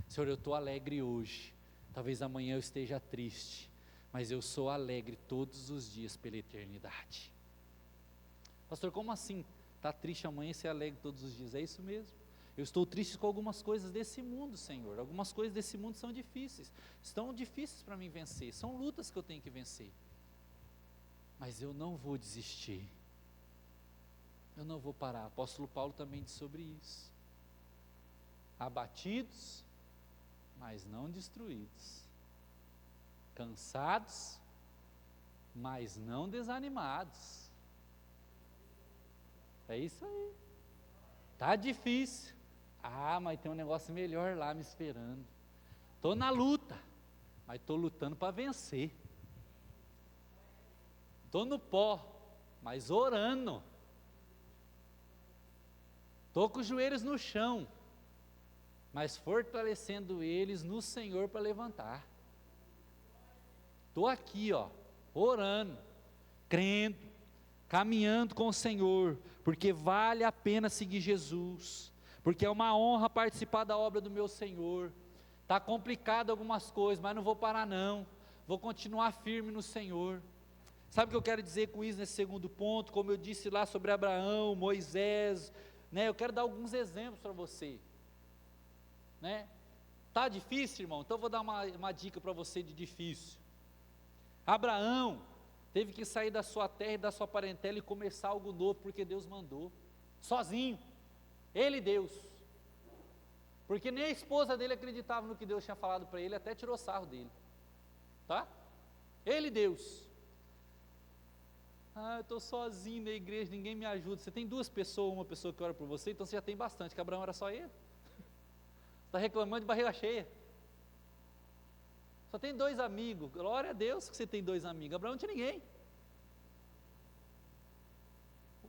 Senhor, eu estou alegre hoje, talvez amanhã eu esteja triste, mas eu sou alegre todos os dias pela eternidade. Pastor, como assim? Está triste amanhã e ser alegre todos os dias? É isso mesmo. Eu estou triste com algumas coisas desse mundo, Senhor. Algumas coisas desse mundo são difíceis. Estão difíceis para mim vencer. São lutas que eu tenho que vencer. Mas eu não vou desistir. Eu não vou parar. O apóstolo Paulo também diz sobre isso. Abatidos, mas não destruídos. Cansados, mas não desanimados. É isso aí. Tá difícil. Mas tem um negócio melhor lá me esperando. Estou na luta, mas estou lutando para vencer. Estou no pó, mas orando. Estou com os joelhos no chão, mas fortalecendo eles no Senhor para levantar. Estou aqui, orando, crendo, caminhando com o Senhor, porque vale a pena seguir Jesus, porque é uma honra participar da obra do meu Senhor. Está complicado algumas coisas, mas não vou parar não, vou continuar firme no Senhor. Sabe o que eu quero dizer com isso nesse segundo ponto? Como eu disse lá sobre Abraão, Moisés, eu quero dar alguns exemplos para você. Está difícil, irmão? Então eu vou dar uma dica para você de difícil. Abraão teve que sair da sua terra e da sua parentela e começar algo novo, porque Deus mandou, sozinho, ele e Deus, porque nem a esposa dele acreditava no que Deus tinha falado para ele, até tirou sarro dele, tá? Ele e Deus. Eu estou sozinho na igreja, ninguém me ajuda. Você tem duas pessoas, uma pessoa que ora por você, então você já tem bastante, que Abraão era só ele. Está reclamando de barriga cheia. Só tem 2 amigos, glória a Deus que você tem 2 amigos. Abraão não tinha ninguém.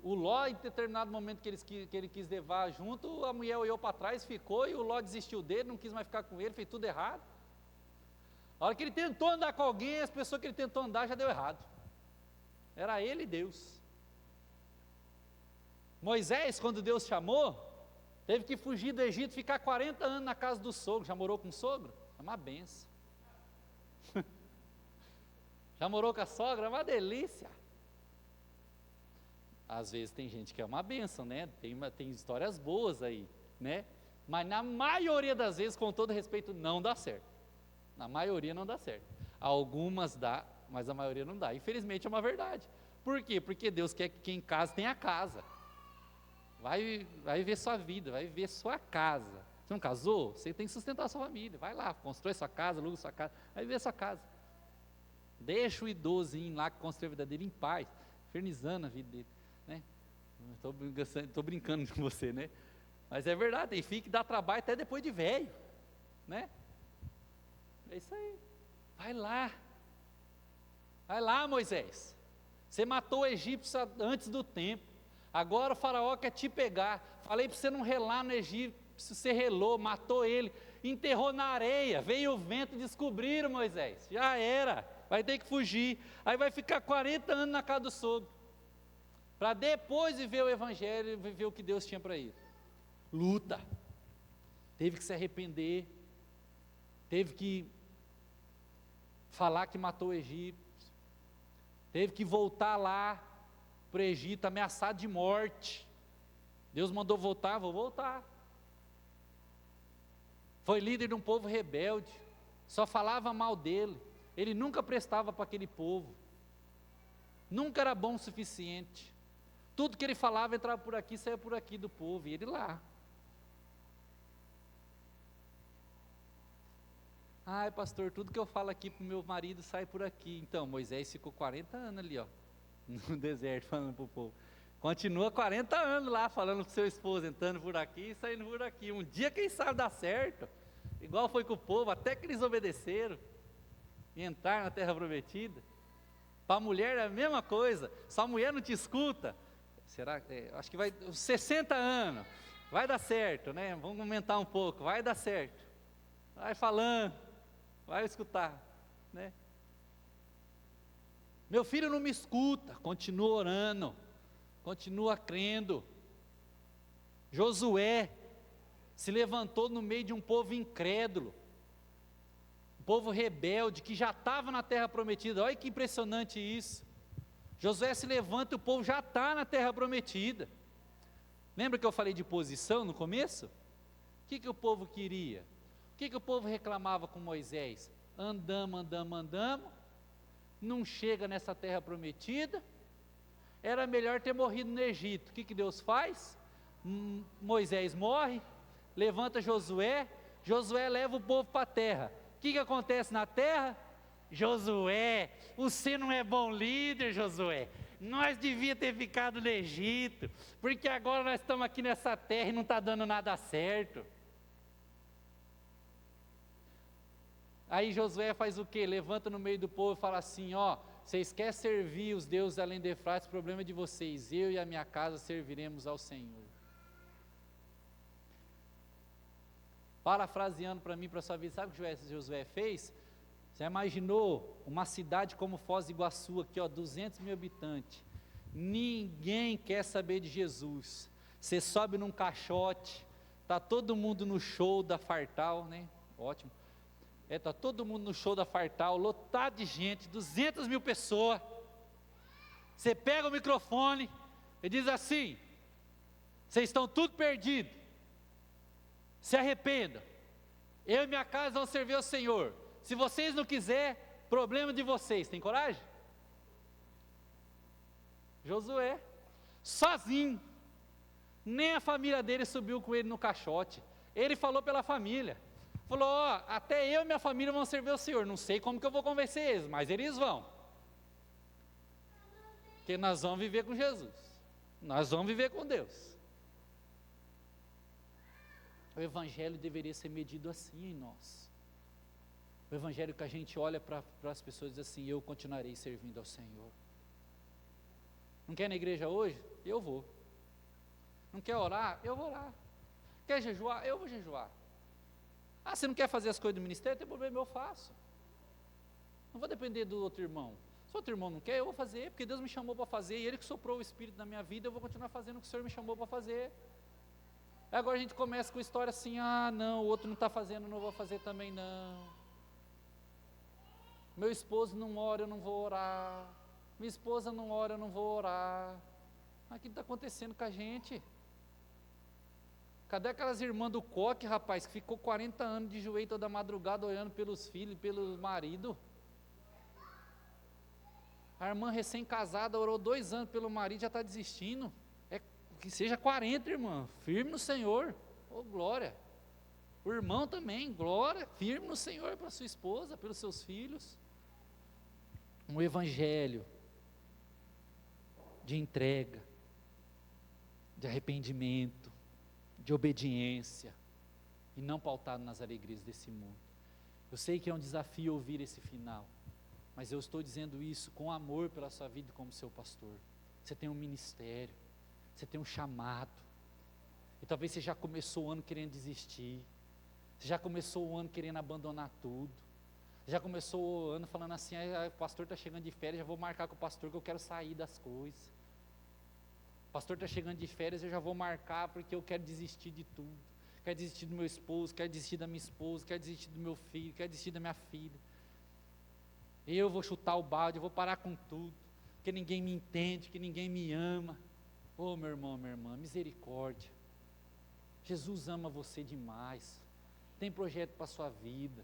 O Ló, em determinado momento que ele quis levar junto, a mulher olhou para trás, ficou, e o Ló desistiu dele, não quis mais ficar com ele, fez tudo errado. A hora que ele tentou andar com alguém, as pessoas que ele tentou andar já deu errado. Era ele e Deus. Moisés, quando Deus chamou, teve que fugir do Egito, ficar 40 anos na casa do sogro. Já morou com o sogro? É uma benção. Já morou com a sogra? É uma delícia. Às vezes tem gente que é uma benção, tem histórias boas aí, mas na maioria das vezes, com todo respeito, não dá certo. Na maioria não dá certo. Algumas dá, mas a maioria não dá. Infelizmente é uma verdade. Por quê? Porque Deus quer que quem casa tenha casa. Vai viver sua vida, vai viver sua casa. Você não casou? Você tem que sustentar a sua família. Vai lá, constrói sua casa, aluga sua casa, vai viver sua casa. Deixa o idosinho lá que constrói a vida dele em paz, infernizando a vida dele. Estou brincando com você, mas é verdade, tem filho que dá trabalho até depois de velho. É isso aí. Vai lá, Moisés. Você matou o egípcio antes do tempo. Agora o faraó quer te pegar. Falei para você não relar no Egito. Você relou, matou ele, enterrou na areia. Veio o vento, descobriram, Moisés. Já era. Vai ter que fugir. Aí vai ficar 40 anos na casa do sogro, para depois viver o evangelho e viver o que Deus tinha para ele. Luta. Teve que se arrepender. Teve que falar que matou o Egito. Teve que voltar lá para o Egito, ameaçado de morte. Deus mandou voltar, vou voltar. Foi líder de um povo rebelde, só falava mal dele. Ele nunca prestava para aquele povo, nunca era bom o suficiente. Tudo que ele falava entrava por aqui, saía por aqui do povo, e ele lá. Pastor, tudo que eu falo aqui para o meu marido sai por aqui. Então, Moisés ficou 40 anos ali, no deserto, falando para o povo. Continua 40 anos lá, falando para o seu esposo, entrando por aqui e saindo por aqui. Um dia, quem sabe, dá certo. Igual foi com o povo, até que eles obedeceram e entraram na terra prometida. Para a mulher é a mesma coisa. Se a mulher não te escuta, acho que vai, 60 anos, vai dar certo, Vamos aumentar um pouco, vai dar certo. Vai falando, vai escutar, Meu filho não me escuta, continua orando, continua crendo, Josué se levantou no meio de um povo incrédulo, um povo rebelde, que já estava na terra prometida. Olha que impressionante isso. Josué se levanta e o povo já está na terra prometida. Lembra que eu falei de posição no começo? O que o povo queria? O que o povo reclamava com Moisés? Andamos, não chega nessa terra prometida, era melhor ter morrido no Egito. O que Deus faz? Moisés morre, levanta Josué, Josué leva o povo para a terra. O que acontece na terra? Josué, você não é bom líder, Josué. Nós devíamos ter ficado no Egito, porque agora nós estamos aqui nessa terra e não está dando nada certo. Aí Josué faz o quê? Levanta no meio do povo e fala assim, ó, vocês querem servir os deuses além de Eufrates, o problema é de vocês, eu e a minha casa serviremos ao Senhor. Parafraseando para mim, para a sua vida, sabe o que Josué fez? Você imaginou uma cidade como Foz do Iguaçu aqui, ó, 200 mil habitantes, ninguém quer saber de Jesus, você sobe num caixote, está todo mundo no show da Fartal, né, ótimo, está todo mundo no show da Fartal, lotado de gente, 200 mil pessoas, você pega o microfone e diz assim, vocês estão tudo perdidos, se arrependam, eu e minha casa vamos servir ao Senhor, se vocês não quiserem, problema de vocês, tem coragem? Josué, sozinho, nem a família dele subiu com ele no caixote, ele falou pela família, falou, ó, até eu e minha família vão servir ao Senhor, não sei como que eu vou convencer eles, mas eles vão, porque nós vamos viver com Jesus, nós vamos viver com Deus. O Evangelho deveria ser medido assim em nós, o Evangelho que a gente olha para as pessoas e diz assim, eu continuarei servindo ao Senhor. Não quer ir na igreja hoje? Eu vou. Não quer orar? Eu vou lá. Quer jejuar? Eu vou jejuar. Ah, você não quer fazer as coisas do ministério? Não tem problema, eu faço. Não vou depender do outro irmão. Se o outro irmão não quer, eu vou fazer, porque Deus me chamou para fazer, e Ele que soprou o Espírito na minha vida, eu vou continuar fazendo o que o Senhor me chamou para fazer. Agora a gente começa com história assim, ah não, o outro não está fazendo, não vou fazer também não. Meu esposo não ora, eu não vou orar. Minha esposa não ora, eu não vou orar. Mas o que está acontecendo com a gente? Cadê aquelas irmãs do coque, rapaz, que ficou 40 anos de joelho toda madrugada orando pelos filhos, pelo marido? A irmã recém-casada orou 2 anos pelo marido, já está desistindo. Que seja 40, irmã, firme no Senhor, oh glória. O irmão também, glória, firme no Senhor para sua esposa, pelos seus filhos. Um evangelho de entrega, de arrependimento, de obediência, e não pautado nas alegrias desse mundo. Eu sei que é um desafio ouvir esse final, mas eu estou dizendo isso com amor pela sua vida como seu pastor. Você tem um ministério, você tem um chamado, e talvez você já começou o ano querendo desistir, você já começou o ano querendo abandonar tudo, já começou o ano falando assim, o pastor está chegando de férias, já vou marcar com o pastor que eu quero sair das coisas, o pastor está chegando de férias, eu já vou marcar porque eu quero desistir de tudo, quero desistir do meu esposo, quero desistir da minha esposa, quero desistir do meu filho, quero desistir da minha filha, eu vou chutar o balde, eu vou parar com tudo, porque ninguém me entende, porque ninguém me ama. Oh meu irmão, minha irmã, misericórdia, Jesus ama você demais, tem projeto para a sua vida,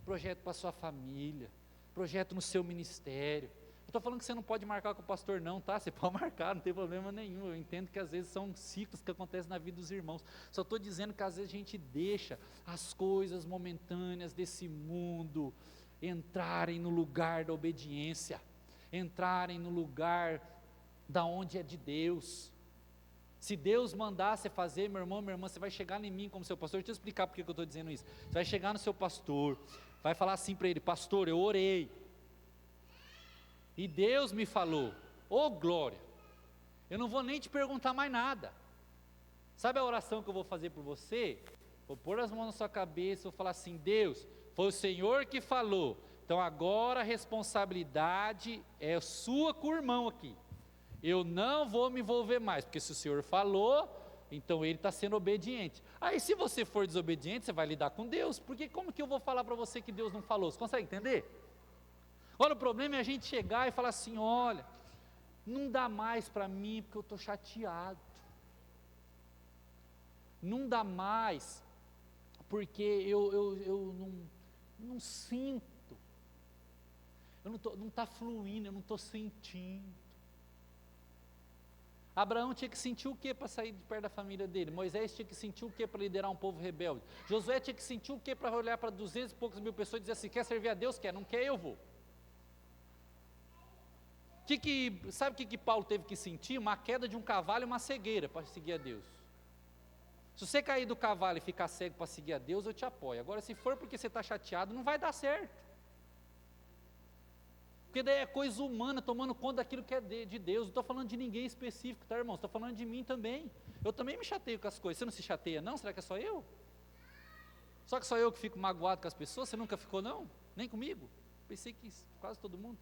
projeto para a sua família, projeto no seu ministério. Eu estou falando que você não pode marcar com o pastor não, tá? Você pode marcar, não tem problema nenhum, eu entendo que às vezes são ciclos que acontecem na vida dos irmãos, só estou dizendo que às vezes a gente deixa as coisas momentâneas desse mundo entrarem no lugar da obediência, entrarem no lugar da onde é de Deus. Se Deus mandar você fazer, meu irmão, minha irmã, você vai chegar em mim como seu pastor. Deixa eu explicar porque que eu estou dizendo isso. Você vai chegar no seu pastor, vai falar assim para ele, pastor, eu orei, e Deus me falou, ô glória, eu não vou nem te perguntar mais nada. Sabe a oração que eu vou fazer por você? Vou pôr as mãos na sua cabeça, vou falar assim, Deus, foi o Senhor que falou, então agora a responsabilidade é sua com o irmão aqui. Eu não vou me envolver mais, porque se o Senhor falou, então ele está sendo obediente. Aí se você for desobediente, você vai lidar com Deus, porque como que eu vou falar para você que Deus não falou? Você consegue entender? Agora o problema é a gente chegar e falar assim, olha, não dá mais para mim porque eu estou chateado, não dá mais porque eu não sinto, não está fluindo, eu não estou sentindo. Abraão tinha que sentir o que para sair de perto da família dele? Moisés tinha que sentir o que para liderar um povo rebelde? Josué tinha que sentir o que para olhar para 200 e poucas mil pessoas e dizer assim, quer servir a Deus? Quer, não quer, eu vou. Sabe o que Paulo teve que sentir? Uma queda de um cavalo e uma cegueira para seguir a Deus. Se você cair do cavalo e ficar cego para seguir a Deus, eu te apoio. Agora, se for porque você está chateado, não vai dar certo. Porque daí é coisa humana tomando conta daquilo que é de Deus. Não estou falando de ninguém específico, tá, irmãos? Estou falando de mim também. Eu também me chateio com as coisas. Você não se chateia, não? Será que é só eu? Só que só eu que fico magoado com as pessoas? Você nunca ficou, não? Nem comigo? Pensei que quase todo mundo.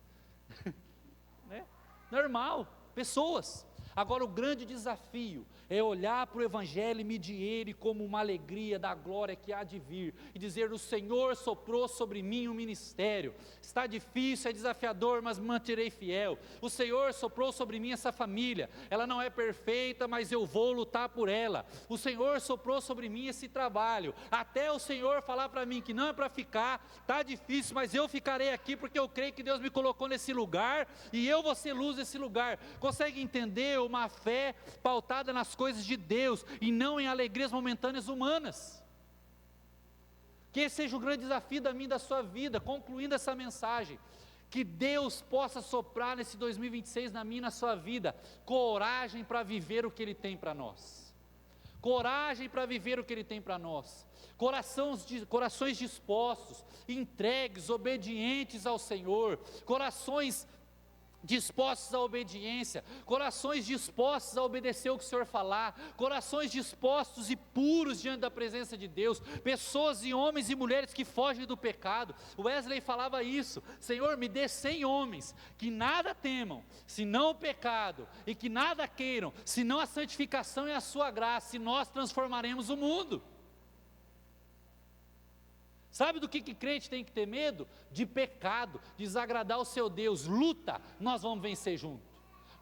Né? Normal, pessoas. Agora o grande desafio é olhar para o Evangelho e medir ele como uma alegria da glória que há de vir, e dizer, o Senhor soprou sobre mim um ministério, está difícil, é desafiador, mas manterei fiel. O Senhor soprou sobre mim essa família, ela não é perfeita, mas eu vou lutar por ela. O Senhor soprou sobre mim esse trabalho, até o Senhor falar para mim que não é para ficar, está difícil, mas eu ficarei aqui, porque eu creio que Deus me colocou nesse lugar, e eu vou ser luz nesse lugar. Consegue entender uma fé pautada nas coisas de Deus, e não em alegrias momentâneas humanas? Que esse seja o grande desafio da minha e da sua vida, concluindo essa mensagem, que Deus possa soprar nesse 2026 na minha e na sua vida, coragem para viver o que Ele tem para nós, coragem para viver o que Ele tem para nós, corações dispostos, entregues, obedientes ao Senhor, corações dispostos à obediência, corações dispostos a obedecer o que o Senhor falar, corações dispostos e puros diante da presença de Deus, pessoas e homens e mulheres que fogem do pecado. Wesley falava isso: Senhor, me dê 100 homens que nada temam, senão o pecado, e que nada queiram, senão a santificação e a sua graça, e nós transformaremos o mundo. Sabe do que crente tem que ter medo? De pecado, desagradar o seu Deus. Luta, nós vamos vencer junto.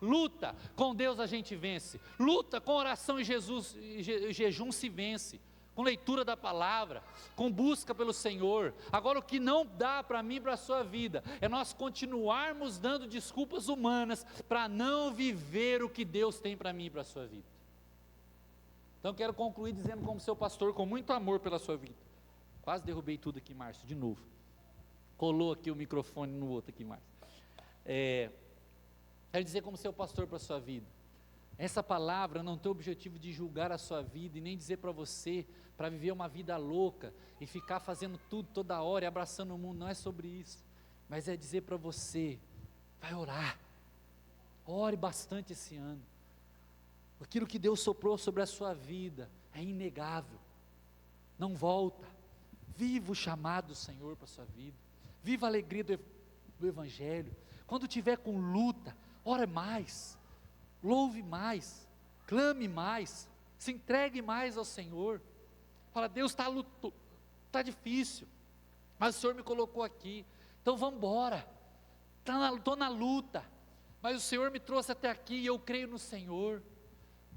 Luta, com Deus a gente vence. Luta, com oração e jejum se vence. Com leitura da palavra, com busca pelo Senhor. Agora o que não dá para mim e para a sua vida, é nós continuarmos dando desculpas humanas, para não viver o que Deus tem para mim e para a sua vida. Então quero concluir dizendo como seu pastor, com muito amor pela sua vida. Quase derrubei tudo aqui, Márcio, de novo. Colou aqui o microfone no outro aqui, Márcio. Quero dizer como seu pastor para a sua vida. Essa palavra não tem o objetivo de julgar a sua vida, e nem dizer para você, para viver uma vida louca, e ficar fazendo tudo toda hora, e abraçando o mundo. Não é sobre isso. Mas é dizer para você, vai orar. Ore bastante esse ano. Aquilo que Deus soprou sobre a sua vida é inegável. Não volta. Viva o chamado do Senhor para a sua vida, viva a alegria do Evangelho. Quando tiver com luta, ore mais, louve mais, clame mais, se entregue mais ao Senhor. Fala, Deus, está difícil, mas o Senhor me colocou aqui, então vamos embora. Estou na luta, mas o Senhor me trouxe até aqui, e eu creio no Senhor.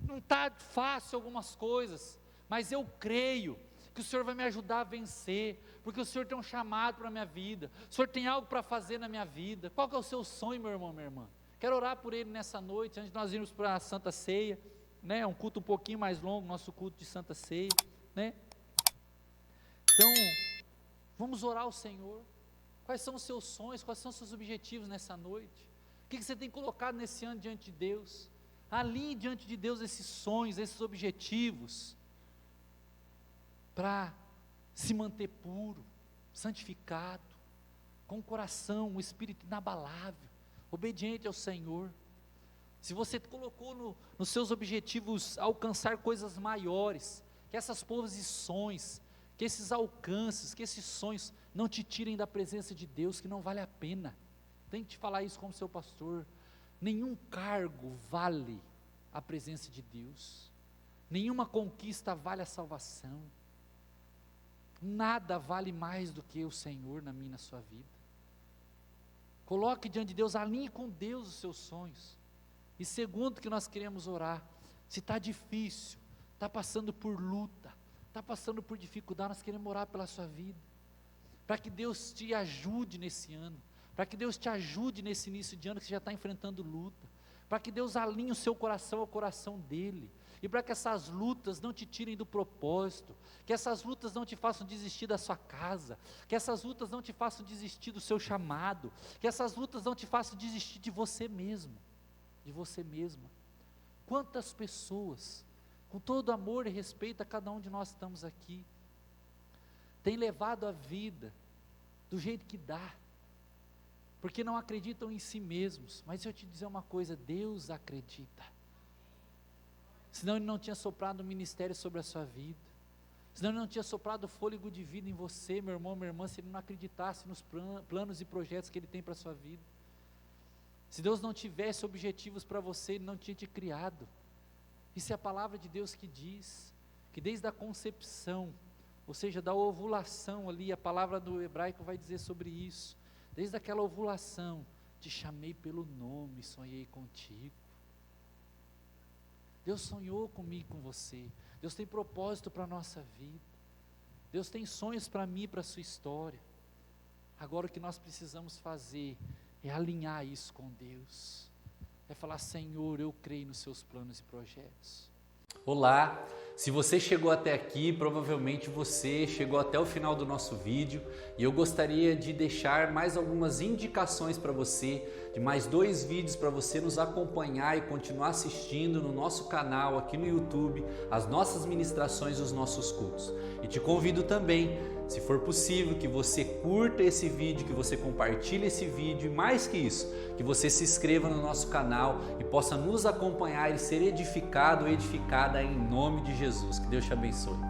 Não está fácil algumas coisas, mas eu creio que o Senhor vai me ajudar a vencer, porque o Senhor tem um chamado para a minha vida, o Senhor tem algo para fazer na minha vida. Qual que é o seu sonho, meu irmão, minha irmã? Quero orar por ele nessa noite, antes de nós irmos para a Santa Ceia, né? Um culto um pouquinho mais longo, nosso culto de Santa Ceia, né? Então, vamos orar ao Senhor. Quais são os seus sonhos, quais são os seus objetivos nessa noite? O que você tem colocado nesse ano diante de Deus? Alinhe diante de Deus esses sonhos, esses objetivos, para se manter puro, santificado, com o coração, um espírito inabalável, obediente ao Senhor. Se você colocou nos seus objetivos alcançar coisas maiores, que essas posições, que esses alcances, que esses sonhos não te tirem da presença de Deus, que não vale a pena. Tem que te falar isso como seu pastor. Nenhum cargo vale a presença de Deus. Nenhuma conquista vale a salvação. Nada vale mais do que o Senhor na minha e na sua vida. Coloque diante de Deus, alinhe com Deus os seus sonhos. E segundo que nós queremos orar, se está difícil, está passando por luta, está passando por dificuldade, nós queremos orar pela sua vida, para que Deus te ajude nesse ano, para que Deus te ajude nesse início de ano que você já está enfrentando luta, para que Deus alinhe o seu coração ao coração dEle, e para que essas lutas não te tirem do propósito, que essas lutas não te façam desistir da sua casa, que essas lutas não te façam desistir do seu chamado, que essas lutas não te façam desistir de você mesmo, de você mesma. Quantas pessoas, com todo amor e respeito a cada um de nós estamos aqui, têm levado a vida do jeito que dá, porque não acreditam em si mesmos. Mas eu te dizer uma coisa, Deus acredita. Senão Ele não tinha soprado um ministério sobre a sua vida, senão Ele não tinha soprado fôlego de vida em você, meu irmão, minha irmã, se Ele não acreditasse nos planos e projetos que Ele tem para a sua vida. Se Deus não tivesse objetivos para você, Ele não tinha te criado. Isso é a palavra de Deus que diz, que desde a concepção, ou seja, da ovulação ali, a palavra do hebraico vai dizer sobre isso, desde aquela ovulação, te chamei pelo nome, sonhei contigo. Deus sonhou comigo e com você, Deus tem propósito para a nossa vida, Deus tem sonhos para mim e para a sua história. Agora o que nós precisamos fazer é alinhar isso com Deus, é falar: Senhor, eu creio nos seus planos e projetos. Olá, se você chegou até aqui, provavelmente você chegou até o final do nosso vídeo e eu gostaria de deixar mais algumas indicações para você, de mais 2 vídeos para você nos acompanhar e continuar assistindo no nosso canal aqui no YouTube, as nossas ministrações e os nossos cultos. E te convido também, se for possível, que você curta esse vídeo, que você compartilhe esse vídeo e mais que isso, que você se inscreva no nosso canal e possa nos acompanhar e ser edificado ou edificada em nome de Jesus. Que Deus te abençoe.